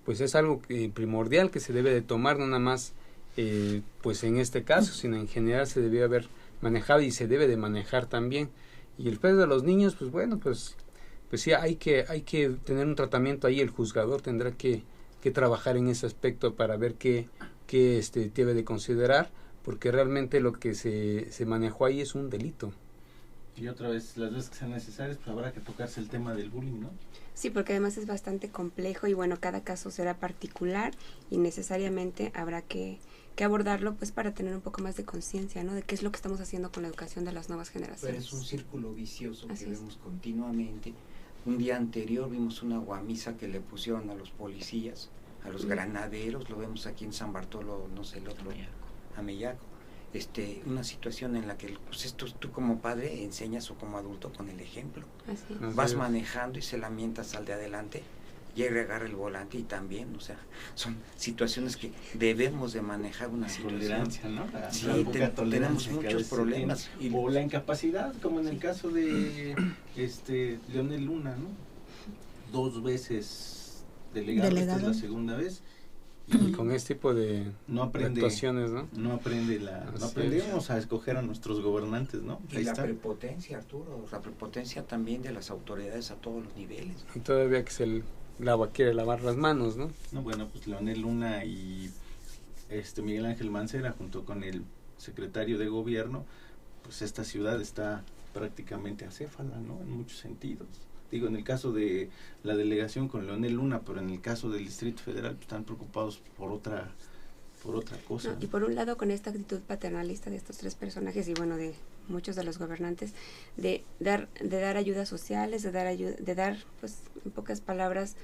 Speaker 6: pues es algo primordial que se debe de tomar, no nada más pues en este caso, sino en general se debe haber manejado y se debe de manejar también. Y el pedo de los niños, pues bueno, pues sí hay que tener un tratamiento ahí, el juzgador tendrá que trabajar en ese aspecto para ver qué debe de considerar, porque realmente lo que se manejó ahí es un delito.
Speaker 4: Y otra vez, las veces que sean necesarias, pues habrá que tocarse el tema del bullying, ¿no?
Speaker 7: Sí, porque además es bastante complejo y bueno, cada caso será particular y necesariamente habrá que abordarlo pues para tener un poco más de conciencia, ¿no? De qué es lo que estamos haciendo con la educación de las nuevas generaciones.
Speaker 10: Pero es un círculo vicioso
Speaker 7: Así
Speaker 10: que
Speaker 7: es.
Speaker 10: vemos continuamente. Un día anterior vimos una guamisa que le pusieron a los policías, a los granaderos, lo vemos aquí en San Bartolo, no sé, el otro, Amellaco. Una situación en la que pues tú como padre enseñas o como adulto con el ejemplo.
Speaker 7: Así
Speaker 6: es.
Speaker 10: Vas manejando y se lamentas al de adelante y agarra el volante y también, o sea, son situaciones que debemos de manejar una
Speaker 4: tolerancia, ¿no?
Speaker 10: Sí, tenemos muchos problemas.
Speaker 4: O la incapacidad, como en el caso de Leonel Luna, ¿no? 2 veces delegado, esta es la segunda vez.
Speaker 6: Y con este tipo de actuaciones, ¿no?
Speaker 4: No aprendemos a escoger a nuestros gobernantes, ¿no?
Speaker 10: Y la prepotencia, Arturo, la prepotencia también de las autoridades a todos los niveles.
Speaker 6: Y todavía que quiere lavar las manos, ¿no?
Speaker 4: No, bueno, pues Leonel Luna y Miguel Ángel Mancera, junto con el secretario de gobierno, pues esta ciudad está prácticamente acéfala, ¿no? En muchos sentidos. Digo, en el caso de la delegación con Leonel Luna, pero en el caso del Distrito Federal pues, están preocupados por otra cosa.
Speaker 7: No, y por un lado con esta actitud paternalista de estos 3 personajes y bueno, de muchos de los gobernantes, de dar ayudas sociales, de dar pues en pocas palabras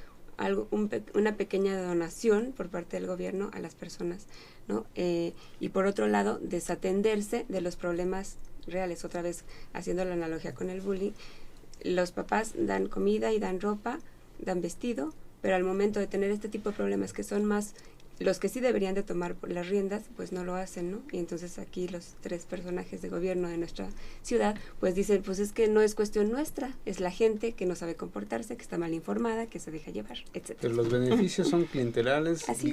Speaker 7: una pequeña donación por parte del gobierno a las personas, ¿no? Y por otro lado, desatenderse de los problemas reales, otra vez haciendo la analogía con el bullying. Los papás dan comida y dan ropa, dan vestido, pero al momento de tener este tipo de problemas que son más los que sí deberían de tomar las riendas, pues no lo hacen, ¿no? Y entonces aquí los 3 personajes de gobierno de nuestra ciudad, pues dicen, pues es que no es cuestión nuestra, es la gente que no sabe comportarse, que está mal informada, que se deja llevar, etc.
Speaker 6: Pero los beneficios son clientelares y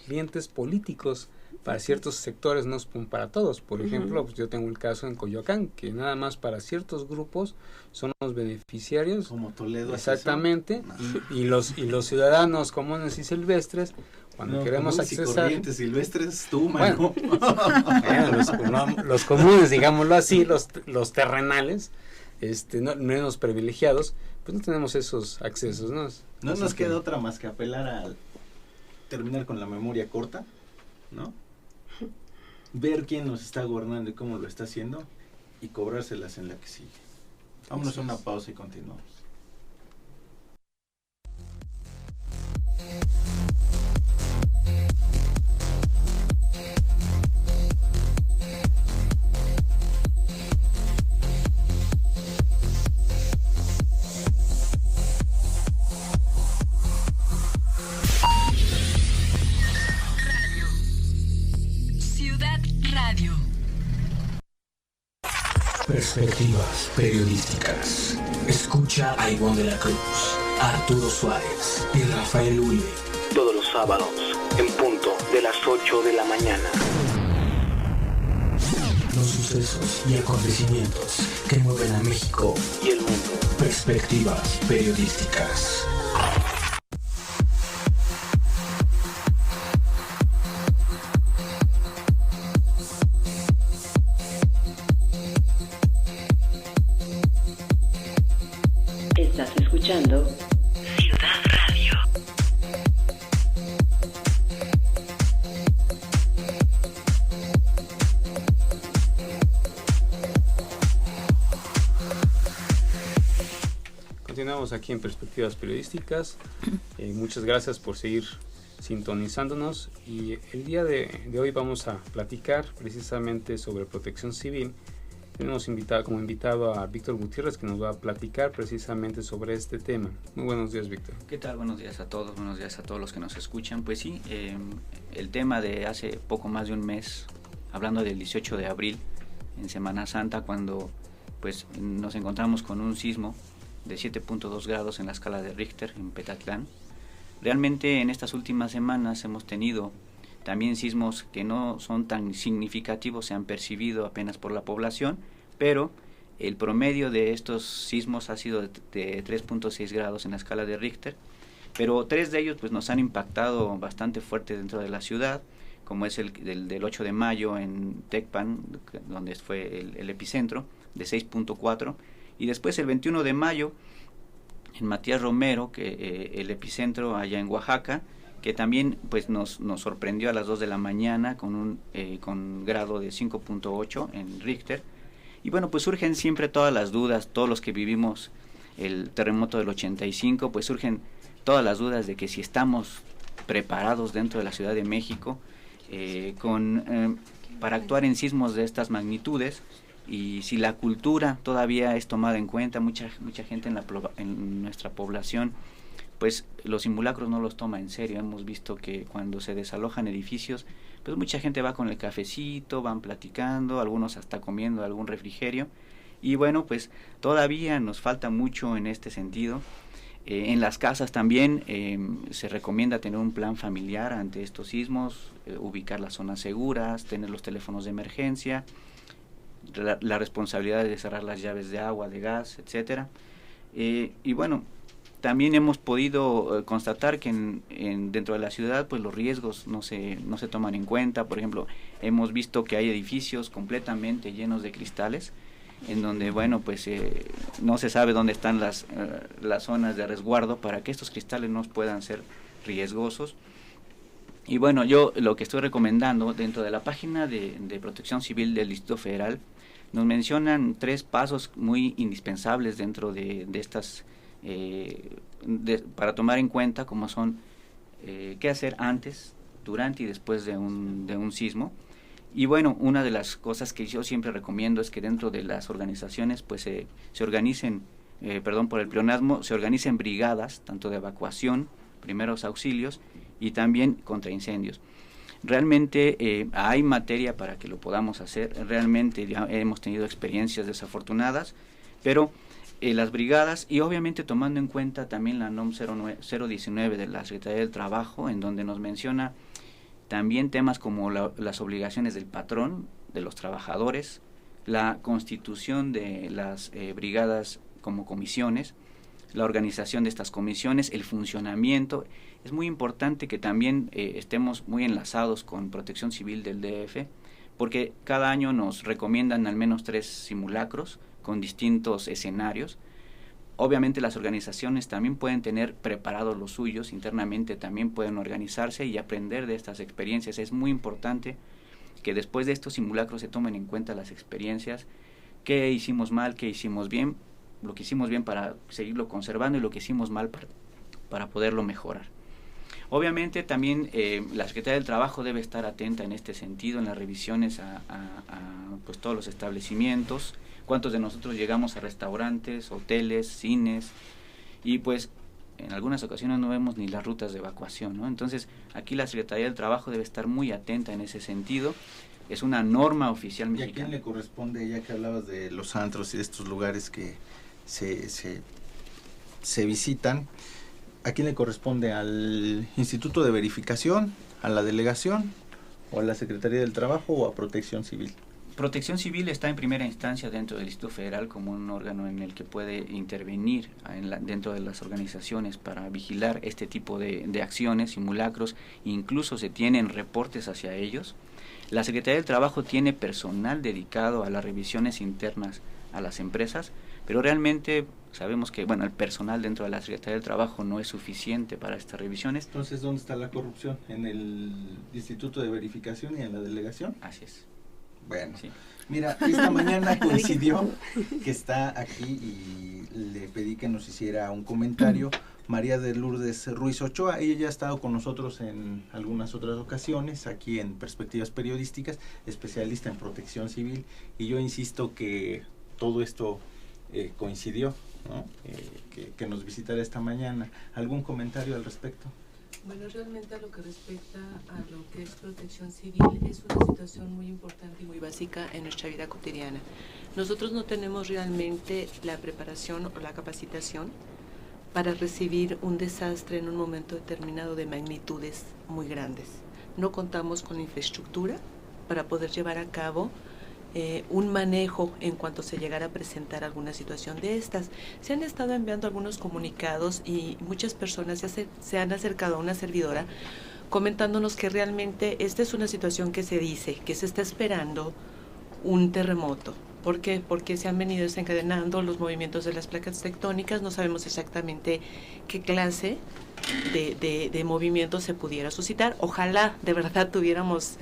Speaker 6: clientes políticos para ciertos sectores, no es para todos. Por ejemplo, pues yo tengo el caso en Coyoacán, que nada más para ciertos grupos son los beneficiarios.
Speaker 4: Como Toledo.
Speaker 6: Exactamente. Y los ciudadanos comunes y silvestres, cuando queremos accesar...
Speaker 4: silvestres, tú, mano.
Speaker 6: Bueno, los comunes, digámoslo así, los terrenales, menos privilegiados, pues no tenemos esos accesos, ¿no?
Speaker 4: No nos queda otra más que apelar a terminar con la memoria corta, ¿no? Ver quién nos está gobernando y cómo lo está haciendo y cobrárselas en la que sigue. Vámonos a una pausa y continuamos.
Speaker 1: Perspectivas periodísticas. Escucha a Ivonne de la Cruz, Arturo Suárez y Rafael Ule.
Speaker 11: Todos los sábados, en punto de las 8 de la mañana.
Speaker 1: Los sucesos y acontecimientos que mueven a México
Speaker 11: y el mundo.
Speaker 1: Perspectivas periodísticas.
Speaker 12: Estás escuchando Ciudad Radio.
Speaker 6: Continuamos aquí en Perspectivas Periodísticas. Muchas gracias por seguir sintonizándonos, y el día de hoy vamos a platicar precisamente sobre protección civil. Tenemos como invitado a Víctor Gutiérrez, que nos va a platicar precisamente sobre este tema. Muy buenos días, Víctor.
Speaker 8: ¿Qué tal? Buenos días a todos los que nos escuchan. Pues sí, el tema de hace poco más de un mes, hablando del 18 de abril, en Semana Santa, cuando pues nos encontramos con un sismo de 7.2 grados en la escala de Richter en Petatlán. Realmente en estas últimas semanas hemos tenido también sismos que no son tan significativos, se han percibido apenas por la población, pero el promedio de estos sismos ha sido de 3.6 grados en la escala de Richter, pero 3 de ellos pues nos han impactado bastante fuerte dentro de la ciudad, como es el del 8 de mayo en Tecpan, donde fue el epicentro, de 6.4, y después el 21 de mayo en Matías Romero, que el epicentro allá en Oaxaca, que también pues nos sorprendió a las 2 de la mañana con grado de 5.8 en Richter. Y bueno, pues surgen siempre todas las dudas, todos los que vivimos el terremoto del 85, pues surgen todas las dudas de que si estamos preparados dentro de la Ciudad de México para actuar en sismos de estas magnitudes, y si la cultura todavía es tomada en cuenta. Mucha gente en nuestra población pues los simulacros no los toma en serio. Hemos visto que cuando se desalojan edificios, pues mucha gente va con el cafecito, van platicando, algunos hasta comiendo algún refrigerio, y bueno, pues todavía nos falta mucho en este sentido. En las casas también se recomienda tener un plan familiar ante estos sismos, ubicar las zonas seguras, tener los teléfonos de emergencia, la responsabilidad de cerrar las llaves de agua, de gas, etcétera. Y bueno, también hemos podido constatar que dentro de la ciudad pues los riesgos no se toman en cuenta. Por ejemplo, hemos visto que hay edificios completamente llenos de cristales, en donde bueno pues no se sabe dónde están las zonas de resguardo para que estos cristales no puedan ser riesgosos. Y bueno, yo lo que estoy recomendando dentro de la página de Protección Civil del Distrito Federal, nos mencionan 3 pasos muy indispensables dentro de estas para tomar en cuenta, como son qué hacer antes, durante y después de un sismo. Y bueno, una de las cosas que yo siempre recomiendo es que dentro de las organizaciones pues se organicen, perdón por el pleonasmo, se organicen brigadas tanto de evacuación, primeros auxilios y también contra incendios. Realmente hay materia para que lo podamos hacer. Realmente ya hemos tenido experiencias desafortunadas, pero las brigadas, y obviamente tomando en cuenta también la NOM 019 de la Secretaría del Trabajo, en donde nos menciona también temas como las obligaciones del patrón, de los trabajadores, la constitución de las brigadas como comisiones, la organización de estas comisiones, el funcionamiento. Es muy importante que también estemos muy enlazados con Protección Civil del DF, porque cada año nos recomiendan al menos 3 simulacros con distintos escenarios. Obviamente las organizaciones también pueden tener preparados los suyos, internamente también pueden organizarse y aprender de estas experiencias. Es muy importante que después de estos simulacros se tomen en cuenta las experiencias, qué hicimos mal, qué hicimos bien, lo que hicimos bien para seguirlo conservando y lo que hicimos mal para poderlo mejorar. Obviamente también la Secretaría del Trabajo debe estar atenta en este sentido, en las revisiones a pues todos los establecimientos. ¿Cuántos de nosotros llegamos a restaurantes, hoteles, cines? Y pues en algunas ocasiones no vemos ni las rutas de evacuación, ¿no? Entonces aquí la Secretaría del Trabajo debe estar muy atenta en ese sentido. Es una norma oficial mexicana.
Speaker 4: ¿Y a quién le corresponde, ya que hablabas de los antros y de estos lugares que se visitan? ¿A quién le corresponde? ¿Al Instituto de Verificación, a la delegación, o a la Secretaría del Trabajo, o a Protección Civil?
Speaker 8: Protección Civil está en primera instancia dentro del Instituto Federal como un órgano en el que puede intervenir dentro de las organizaciones para vigilar este tipo de acciones, simulacros, incluso se tienen reportes hacia ellos. La Secretaría del Trabajo tiene personal dedicado a las revisiones internas a las empresas, pero realmente sabemos que el personal dentro de la Secretaría del Trabajo no es suficiente para estas revisiones.
Speaker 4: Entonces, ¿dónde está la corrupción? ¿En el Instituto de Verificación y en la delegación?
Speaker 8: Así es.
Speaker 4: Bueno,
Speaker 8: sí.
Speaker 4: Mira, esta mañana coincidió que está aquí y le pedí que nos hiciera un comentario María de Lourdes Ruiz Ochoa. Ella ya ha estado con nosotros en algunas otras ocasiones, aquí en Perspectivas Periodísticas, especialista en protección civil, y yo insisto que todo esto coincidió, ¿no? Que nos visitara esta mañana. ¿Algún comentario al respecto?
Speaker 13: Bueno, realmente a lo que respecta a lo que es protección civil, es una situación muy importante y muy básica en nuestra vida cotidiana. Nosotros no tenemos realmente la preparación o la capacitación para recibir un desastre en un momento determinado de magnitudes muy grandes. No contamos con la infraestructura para poder llevar a cabo un manejo en cuanto se llegara a presentar alguna situación de estas. Se han estado enviando algunos comunicados y muchas personas se han acercado a una servidora comentándonos que realmente esta es una situación que se dice, que se está esperando un terremoto. ¿Por qué? Porque se han venido desencadenando los movimientos de las placas tectónicas, no sabemos exactamente qué clase de movimiento se pudiera suscitar. Ojalá de verdad tuviéramos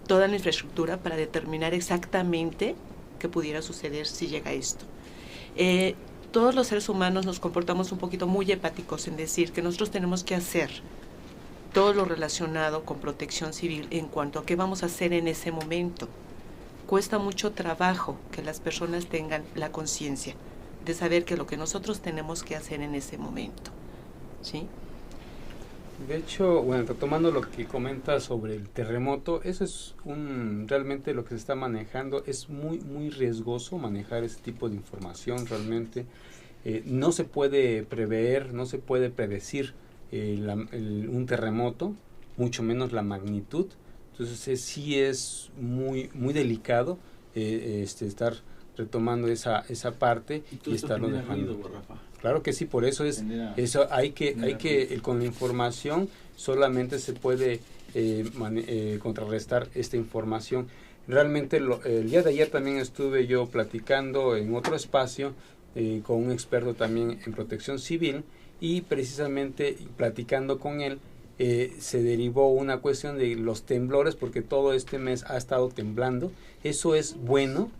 Speaker 13: toda la infraestructura para determinar exactamente qué pudiera suceder si llega esto. Todos los seres humanos nos comportamos un poquito muy hepáticos en decir que nosotros tenemos que hacer todo lo relacionado con protección civil en cuanto a qué vamos a hacer en ese momento. Cuesta mucho trabajo que las personas tengan la conciencia de saber que lo que nosotros tenemos que hacer en ese momento, ¿sí?
Speaker 6: De hecho, bueno, retomando lo que comenta sobre el terremoto, eso es realmente lo que se está manejando, es muy riesgoso manejar ese tipo de información realmente. No se puede prever, no se puede predecir un terremoto, mucho menos la magnitud. Entonces sí es muy delicado estar retomando esa parte y estarlo dejando. Rafa. Claro que sí, por eso hay que con la información solamente se puede contrarrestar esta información. Realmente el día de ayer también estuve yo platicando en otro espacio con un experto también en protección civil, y precisamente platicando con él se derivó una cuestión de los temblores, porque todo este mes ha estado temblando. Eso es bueno.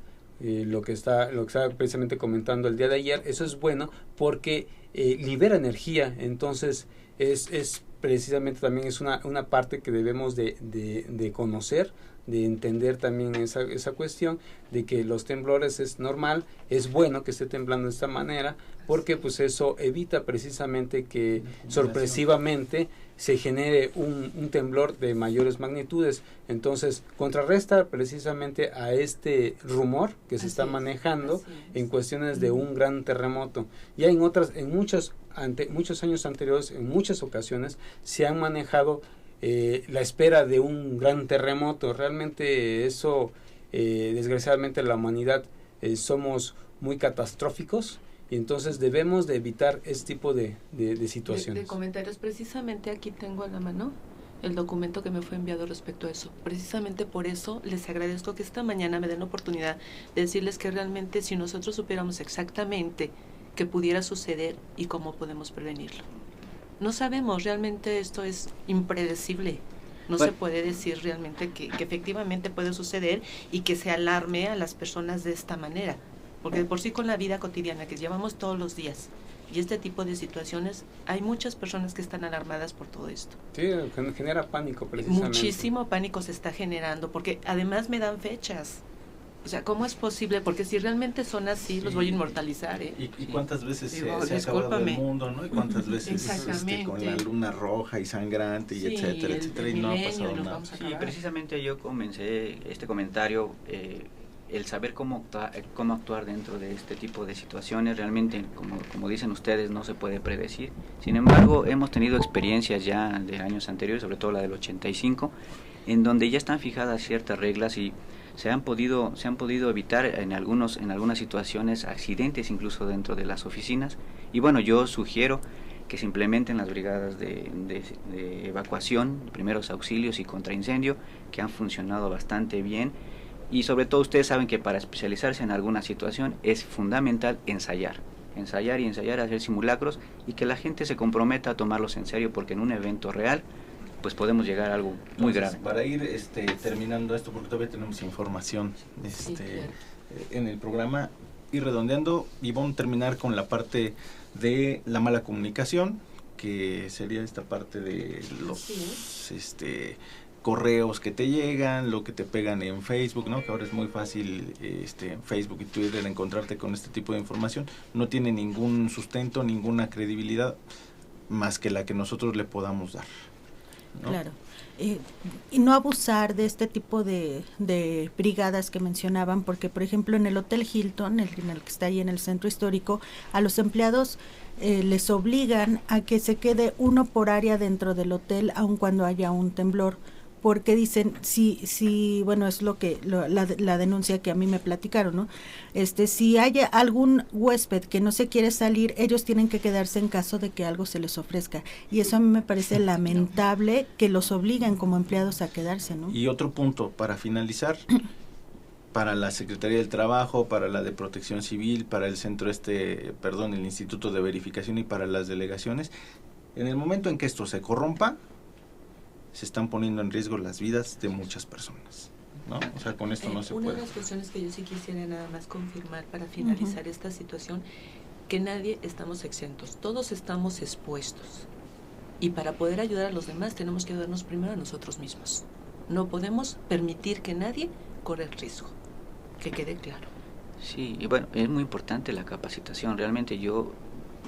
Speaker 6: Lo que estaba precisamente comentando el día de ayer, eso es bueno porque libera energía. Entonces es precisamente también es una parte que debemos de conocer, de entender también esa cuestión de que los temblores es normal, es bueno que esté temblando de esta manera, porque pues eso evita precisamente que sorpresivamente se genere un temblor de mayores magnitudes. Entonces contrarresta precisamente a este rumor que se está manejando en cuestiones de un gran terremoto. Ya en muchos años anteriores, en muchas ocasiones se han manejado la espera de un gran terremoto. Realmente eso, desgraciadamente la humanidad somos muy catastróficos, y entonces debemos de evitar este tipo de situaciones.
Speaker 13: De comentarios, precisamente aquí tengo a la mano el documento que me fue enviado respecto a eso. Precisamente por eso les agradezco que esta mañana me den la oportunidad de decirles que realmente si nosotros supiéramos exactamente qué pudiera suceder y cómo podemos prevenirlo. No sabemos, realmente esto es impredecible. No se puede decir realmente que efectivamente puede suceder y que se alarme a las personas de esta manera. Porque de por sí con la vida cotidiana que llevamos todos los días y este tipo de situaciones, hay muchas personas que están alarmadas por todo esto.
Speaker 6: Sí, genera pánico precisamente.
Speaker 13: Muchísimo pánico se está generando, porque además me dan fechas. O sea, ¿cómo es posible? Porque si realmente son así, los voy a inmortalizar, ¿eh?
Speaker 4: ¿Y cuántas veces se ha acabado el mundo, ¿no? Y cuántas veces con la luna roja y sangrante y etcétera, y no ha pasado nada.
Speaker 8: Sí, precisamente yo comencé este comentario el saber cómo actuar dentro de este tipo de situaciones. Realmente, como dicen ustedes, no se puede predecir. Sin embargo, hemos tenido experiencias ya de años anteriores, sobre todo la del 85, en donde ya están fijadas ciertas reglas y se han podido evitar en algunas situaciones accidentes incluso dentro de las oficinas. Y bueno, yo sugiero que se implementen las brigadas de evacuación, primeros auxilios y contraincendio, que han funcionado bastante bien. Y sobre todo ustedes saben que para especializarse en alguna situación es fundamental ensayar, hacer simulacros y que la gente se comprometa a tomarlos en serio, porque en un evento real pues podemos llegar a algo muy grave.
Speaker 4: Para ir terminando esto, porque todavía tenemos información en el programa, ir redondeando, y vamos a terminar con la parte de la mala comunicación, que sería esta parte de los correos que te llegan, lo que te pegan en Facebook, ¿no? Que ahora es muy fácil en Facebook y Twitter encontrarte con este tipo de información. No tiene ningún sustento, ninguna credibilidad más que la que nosotros le podamos dar, ¿no?
Speaker 5: Claro. Y no abusar de este tipo de brigadas que mencionaban, porque por ejemplo en el Hotel Hilton, en el que está ahí en el centro histórico, a los empleados les obligan a que se quede uno por área dentro del hotel, aun cuando haya un temblor, porque dicen, bueno, es la denuncia que a mí me platicaron, ¿no? Si hay algún huésped que no se quiere salir, ellos tienen que quedarse en caso de que algo se les ofrezca. Y eso a mí me parece lamentable, que los obliguen como empleados a quedarse, ¿no?
Speaker 4: Y otro punto, para finalizar, para la Secretaría del Trabajo, para la de Protección Civil, para el centro el Instituto de Verificación y para las delegaciones, en el momento en que esto se corrompa, se están poniendo en riesgo las vidas de muchas personas, ¿no? O sea, con esto no se puede.
Speaker 13: Una de las cuestiones que yo sí quisiera nada más confirmar para finalizar esta situación, que nadie estamos exentos, todos estamos expuestos, y para poder ayudar a los demás tenemos que ayudarnos primero a nosotros mismos. No podemos permitir que nadie corra el riesgo, que quede claro.
Speaker 8: Sí, y bueno, es muy importante la capacitación. Realmente yo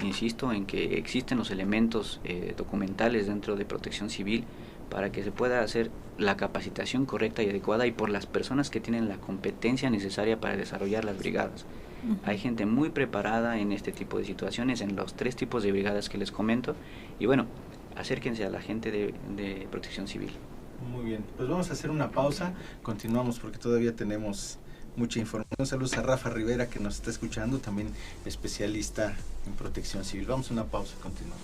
Speaker 8: insisto en que existen los elementos documentales dentro de Protección Civil para que se pueda hacer la capacitación correcta y adecuada, y por las personas que tienen la competencia necesaria para desarrollar las brigadas. Hay gente muy preparada en este tipo de situaciones, en los 3 tipos de brigadas que les comento, y bueno, acérquense a la gente de Protección Civil.
Speaker 4: Muy bien, pues vamos a hacer una pausa, continuamos porque todavía tenemos mucha información. Saludos a Rafa Rivera, que nos está escuchando, también especialista en Protección Civil. Vamos a una pausa, continuamos.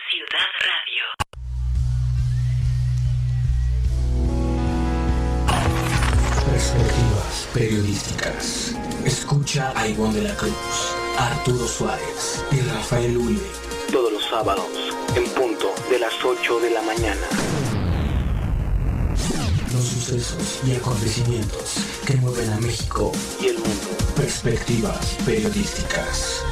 Speaker 12: Ciudad Radio.
Speaker 1: Perspectivas periodísticas. Escucha a Ivonne de la Cruz, Arturo Suárez y Rafael Uribe.
Speaker 11: Todos los sábados, en punto de las 8 de la mañana.
Speaker 1: Los sucesos y acontecimientos que mueven a México
Speaker 11: y el mundo.
Speaker 1: Perspectivas periodísticas.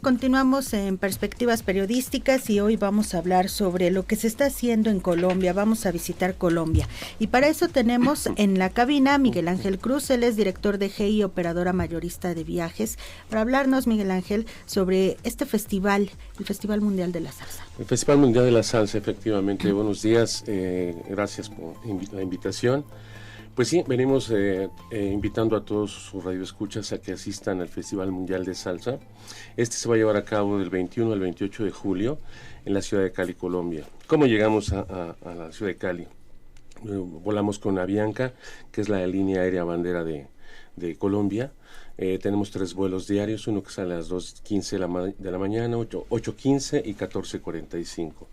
Speaker 5: continuamos en Perspectivas Periodísticas y hoy vamos a hablar sobre lo que se está haciendo en Colombia. Vamos a visitar Colombia y para eso tenemos en la cabina a Miguel Ángel Cruz. Él es director de GI, operadora mayorista de viajes, para hablarnos, Miguel Ángel, sobre este festival, el Festival Mundial de la Salsa.
Speaker 14: El Festival Mundial de la Salsa, efectivamente. Buenos días, gracias por la invitación. Pues sí, venimos invitando a todos sus radioescuchas a que asistan al Festival Mundial de Salsa. Este se va a llevar a cabo del 21 al 28 de julio en la ciudad de Cali, Colombia. ¿Cómo llegamos a la ciudad de Cali? Volamos con Avianca, que es la línea aérea bandera de Colombia. Tenemos 3 vuelos diarios, uno que sale a las 2:15 de la mañana, 8:15 y 14:45.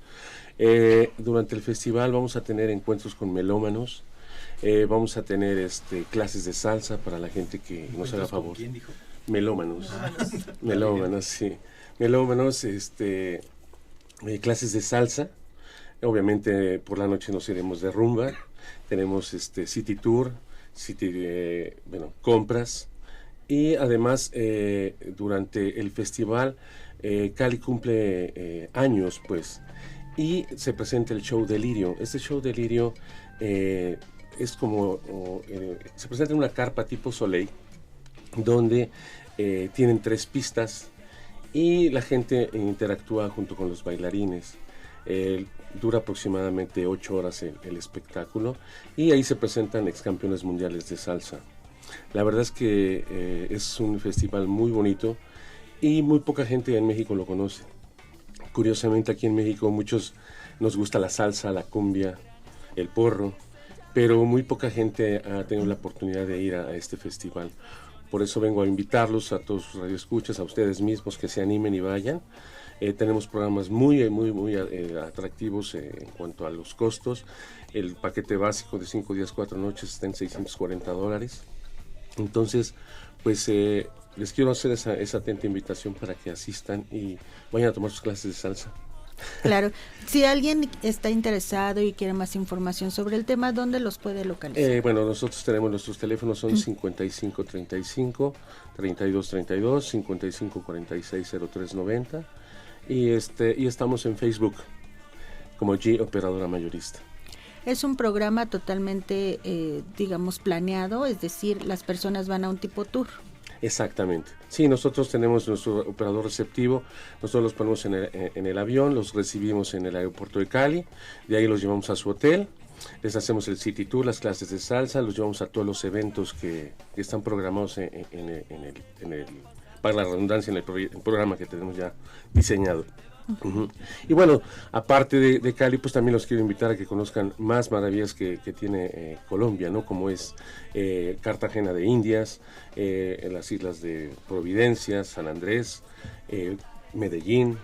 Speaker 14: Durante el festival vamos a tener encuentros con melómanos. Vamos a tener clases de salsa para la gente que nos haga favor.
Speaker 4: ¿Quién dijo?
Speaker 14: Melómanos. Melómanos, sí. Melómanos, clases de salsa. Obviamente por la noche nos iremos de rumba. Tenemos City Tour, compras. Y además durante el festival Cali cumple años, pues. Y se presenta el show Delirio. Este show Delirio es como, se presenta en una carpa tipo Soleil, donde tienen 3 pistas y la gente interactúa junto con los bailarines. Dura aproximadamente 8 horas el espectáculo y ahí se presentan ex campeones mundiales de salsa. La verdad es que es un festival muy bonito y muy poca gente en México lo conoce. Curiosamente aquí en México muchos nos gusta la salsa, la cumbia, el porro, pero muy poca gente ha tenido la oportunidad de ir a este festival. Por eso vengo a invitarlos a todos sus radioescuchas, a ustedes mismos que se animen y vayan. Tenemos programas muy atractivos en cuanto a los costos. El paquete básico de 5 días, 4 noches está en $640. Entonces, pues les quiero hacer esa atenta invitación para que asistan y vayan a tomar sus clases de salsa.
Speaker 5: Claro, si alguien está interesado y quiere más información sobre el tema, ¿dónde los puede localizar?
Speaker 14: Bueno, nosotros tenemos nuestros teléfonos, son 5535 3232, 5546 0390 y estamos en Facebook como G Operadora Mayorista.
Speaker 5: Es un programa totalmente, planeado, es decir, las personas van a un tipo tour.
Speaker 14: Exactamente. Sí, nosotros tenemos nuestro operador receptivo, nosotros los ponemos en el avión, los recibimos en el aeropuerto de Cali, de ahí los llevamos a su hotel, les hacemos el City Tour, las clases de salsa, los llevamos a todos los eventos que están programados para la redundancia, en el programa que tenemos ya diseñado. Uh-huh. Y bueno, aparte de Cali, pues también los quiero invitar a que conozcan más maravillas que tiene Colombia, ¿no? Como es Cartagena de Indias, las islas de Providencia, San Andrés, Medellín,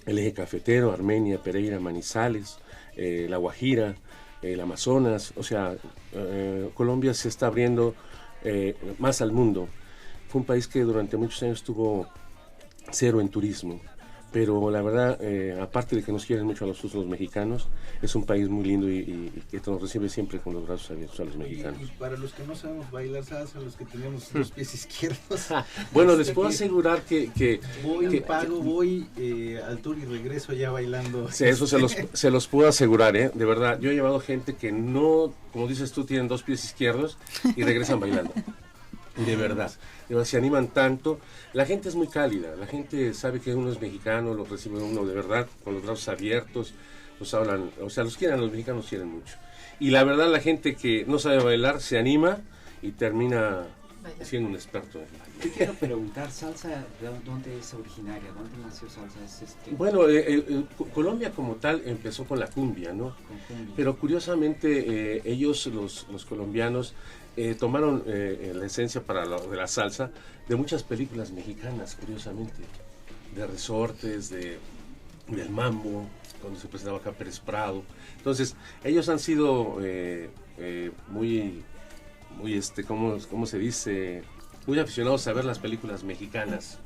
Speaker 14: el eje cafetero, Armenia, Pereira, Manizales, La Guajira, el Amazonas. O sea, Colombia se está abriendo más al mundo. Fue un país que durante muchos años tuvo 0 en turismo. Pero la verdad, aparte de que nos quieren mucho a nosotros los mexicanos, es un país muy lindo y que nos recibe siempre con los brazos abiertos a los mexicanos.
Speaker 4: Y para los que no sabemos bailar salsa, los que tenemos los pies izquierdos.
Speaker 14: Bueno, les puedo asegurar que
Speaker 4: voy al tour y regreso ya bailando.
Speaker 14: Sí, eso se los puedo asegurar, de verdad. Yo he llevado gente que no, como dices tú, tienen 2 pies izquierdos y regresan bailando. De verdad, se animan tanto. La gente es muy cálida, la gente sabe que uno es mexicano, lo recibe uno de verdad con los brazos abiertos, los hablan, o sea, los mexicanos quieren mucho. Y la verdad, la gente que no sabe bailar se anima y termina siendo un experto en baile.
Speaker 10: Yo quiero preguntar, ¿salsa dónde es originaria? ¿Dónde nació salsa?
Speaker 14: Bueno, Colombia como tal empezó con la cumbia, ¿no? Pero curiosamente ellos, los colombianos, tomaron la esencia de la salsa de muchas películas mexicanas, curiosamente, de Resortes, del Mambo, cuando se presentaba acá Pérez Prado. Entonces, ellos han sido muy ¿cómo se dice? Muy aficionados a ver las películas mexicanas,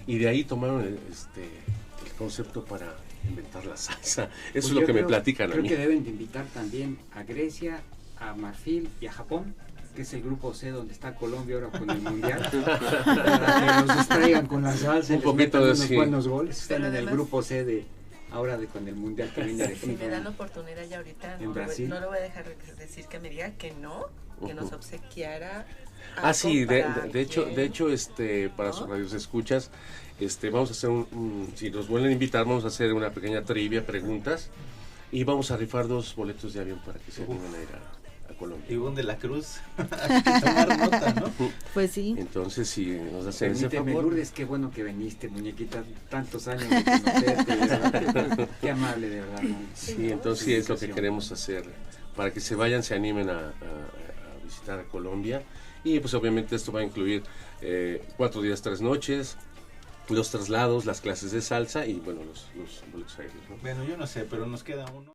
Speaker 14: y de ahí tomaron el concepto para inventar la salsa. Eso es lo que me platican a mí.
Speaker 10: Creo que deben de invitar también a Grecia, a Marfil y a Japón
Speaker 15: que es el grupo C, donde está Colombia ahora con el Mundial, para que nos distraigan con la salsa,
Speaker 14: un poquito de
Speaker 15: unos buenos goles. Están en el
Speaker 13: además,
Speaker 15: grupo C de ahora con el Mundial que viene de
Speaker 13: si
Speaker 15: FIFA.
Speaker 13: me dan la oportunidad ya ahorita,
Speaker 15: en Brasil.
Speaker 13: No lo voy a dejar decir que me diga que no, que nos obsequiara.
Speaker 14: Sí, de hecho, para sus radios escuchas, vamos a hacer si nos vuelven a invitar, vamos a hacer una pequeña trivia, preguntas, y vamos a rifar 2 boletos de avión para que se animen a ir a Colombia.
Speaker 4: Ivonne de la Cruz, hay que tomar nota, ¿no?
Speaker 5: Pues sí.
Speaker 14: Entonces, si nos hacen ese
Speaker 15: Permíteme,
Speaker 14: favor.
Speaker 15: Lourdes, qué bueno que viniste, muñequita, tantos años de conocerte, de verdad, qué amable, de verdad. ¿No?
Speaker 14: Sí, entonces sí es lo que queremos hacer, para que se vayan, se animen a visitar a Colombia. Y pues obviamente esto va a incluir 4 días, 3 noches, los traslados, las clases de salsa y bueno, los boletos aéreos, ¿no?
Speaker 4: Bueno, yo no sé, pero nos queda uno.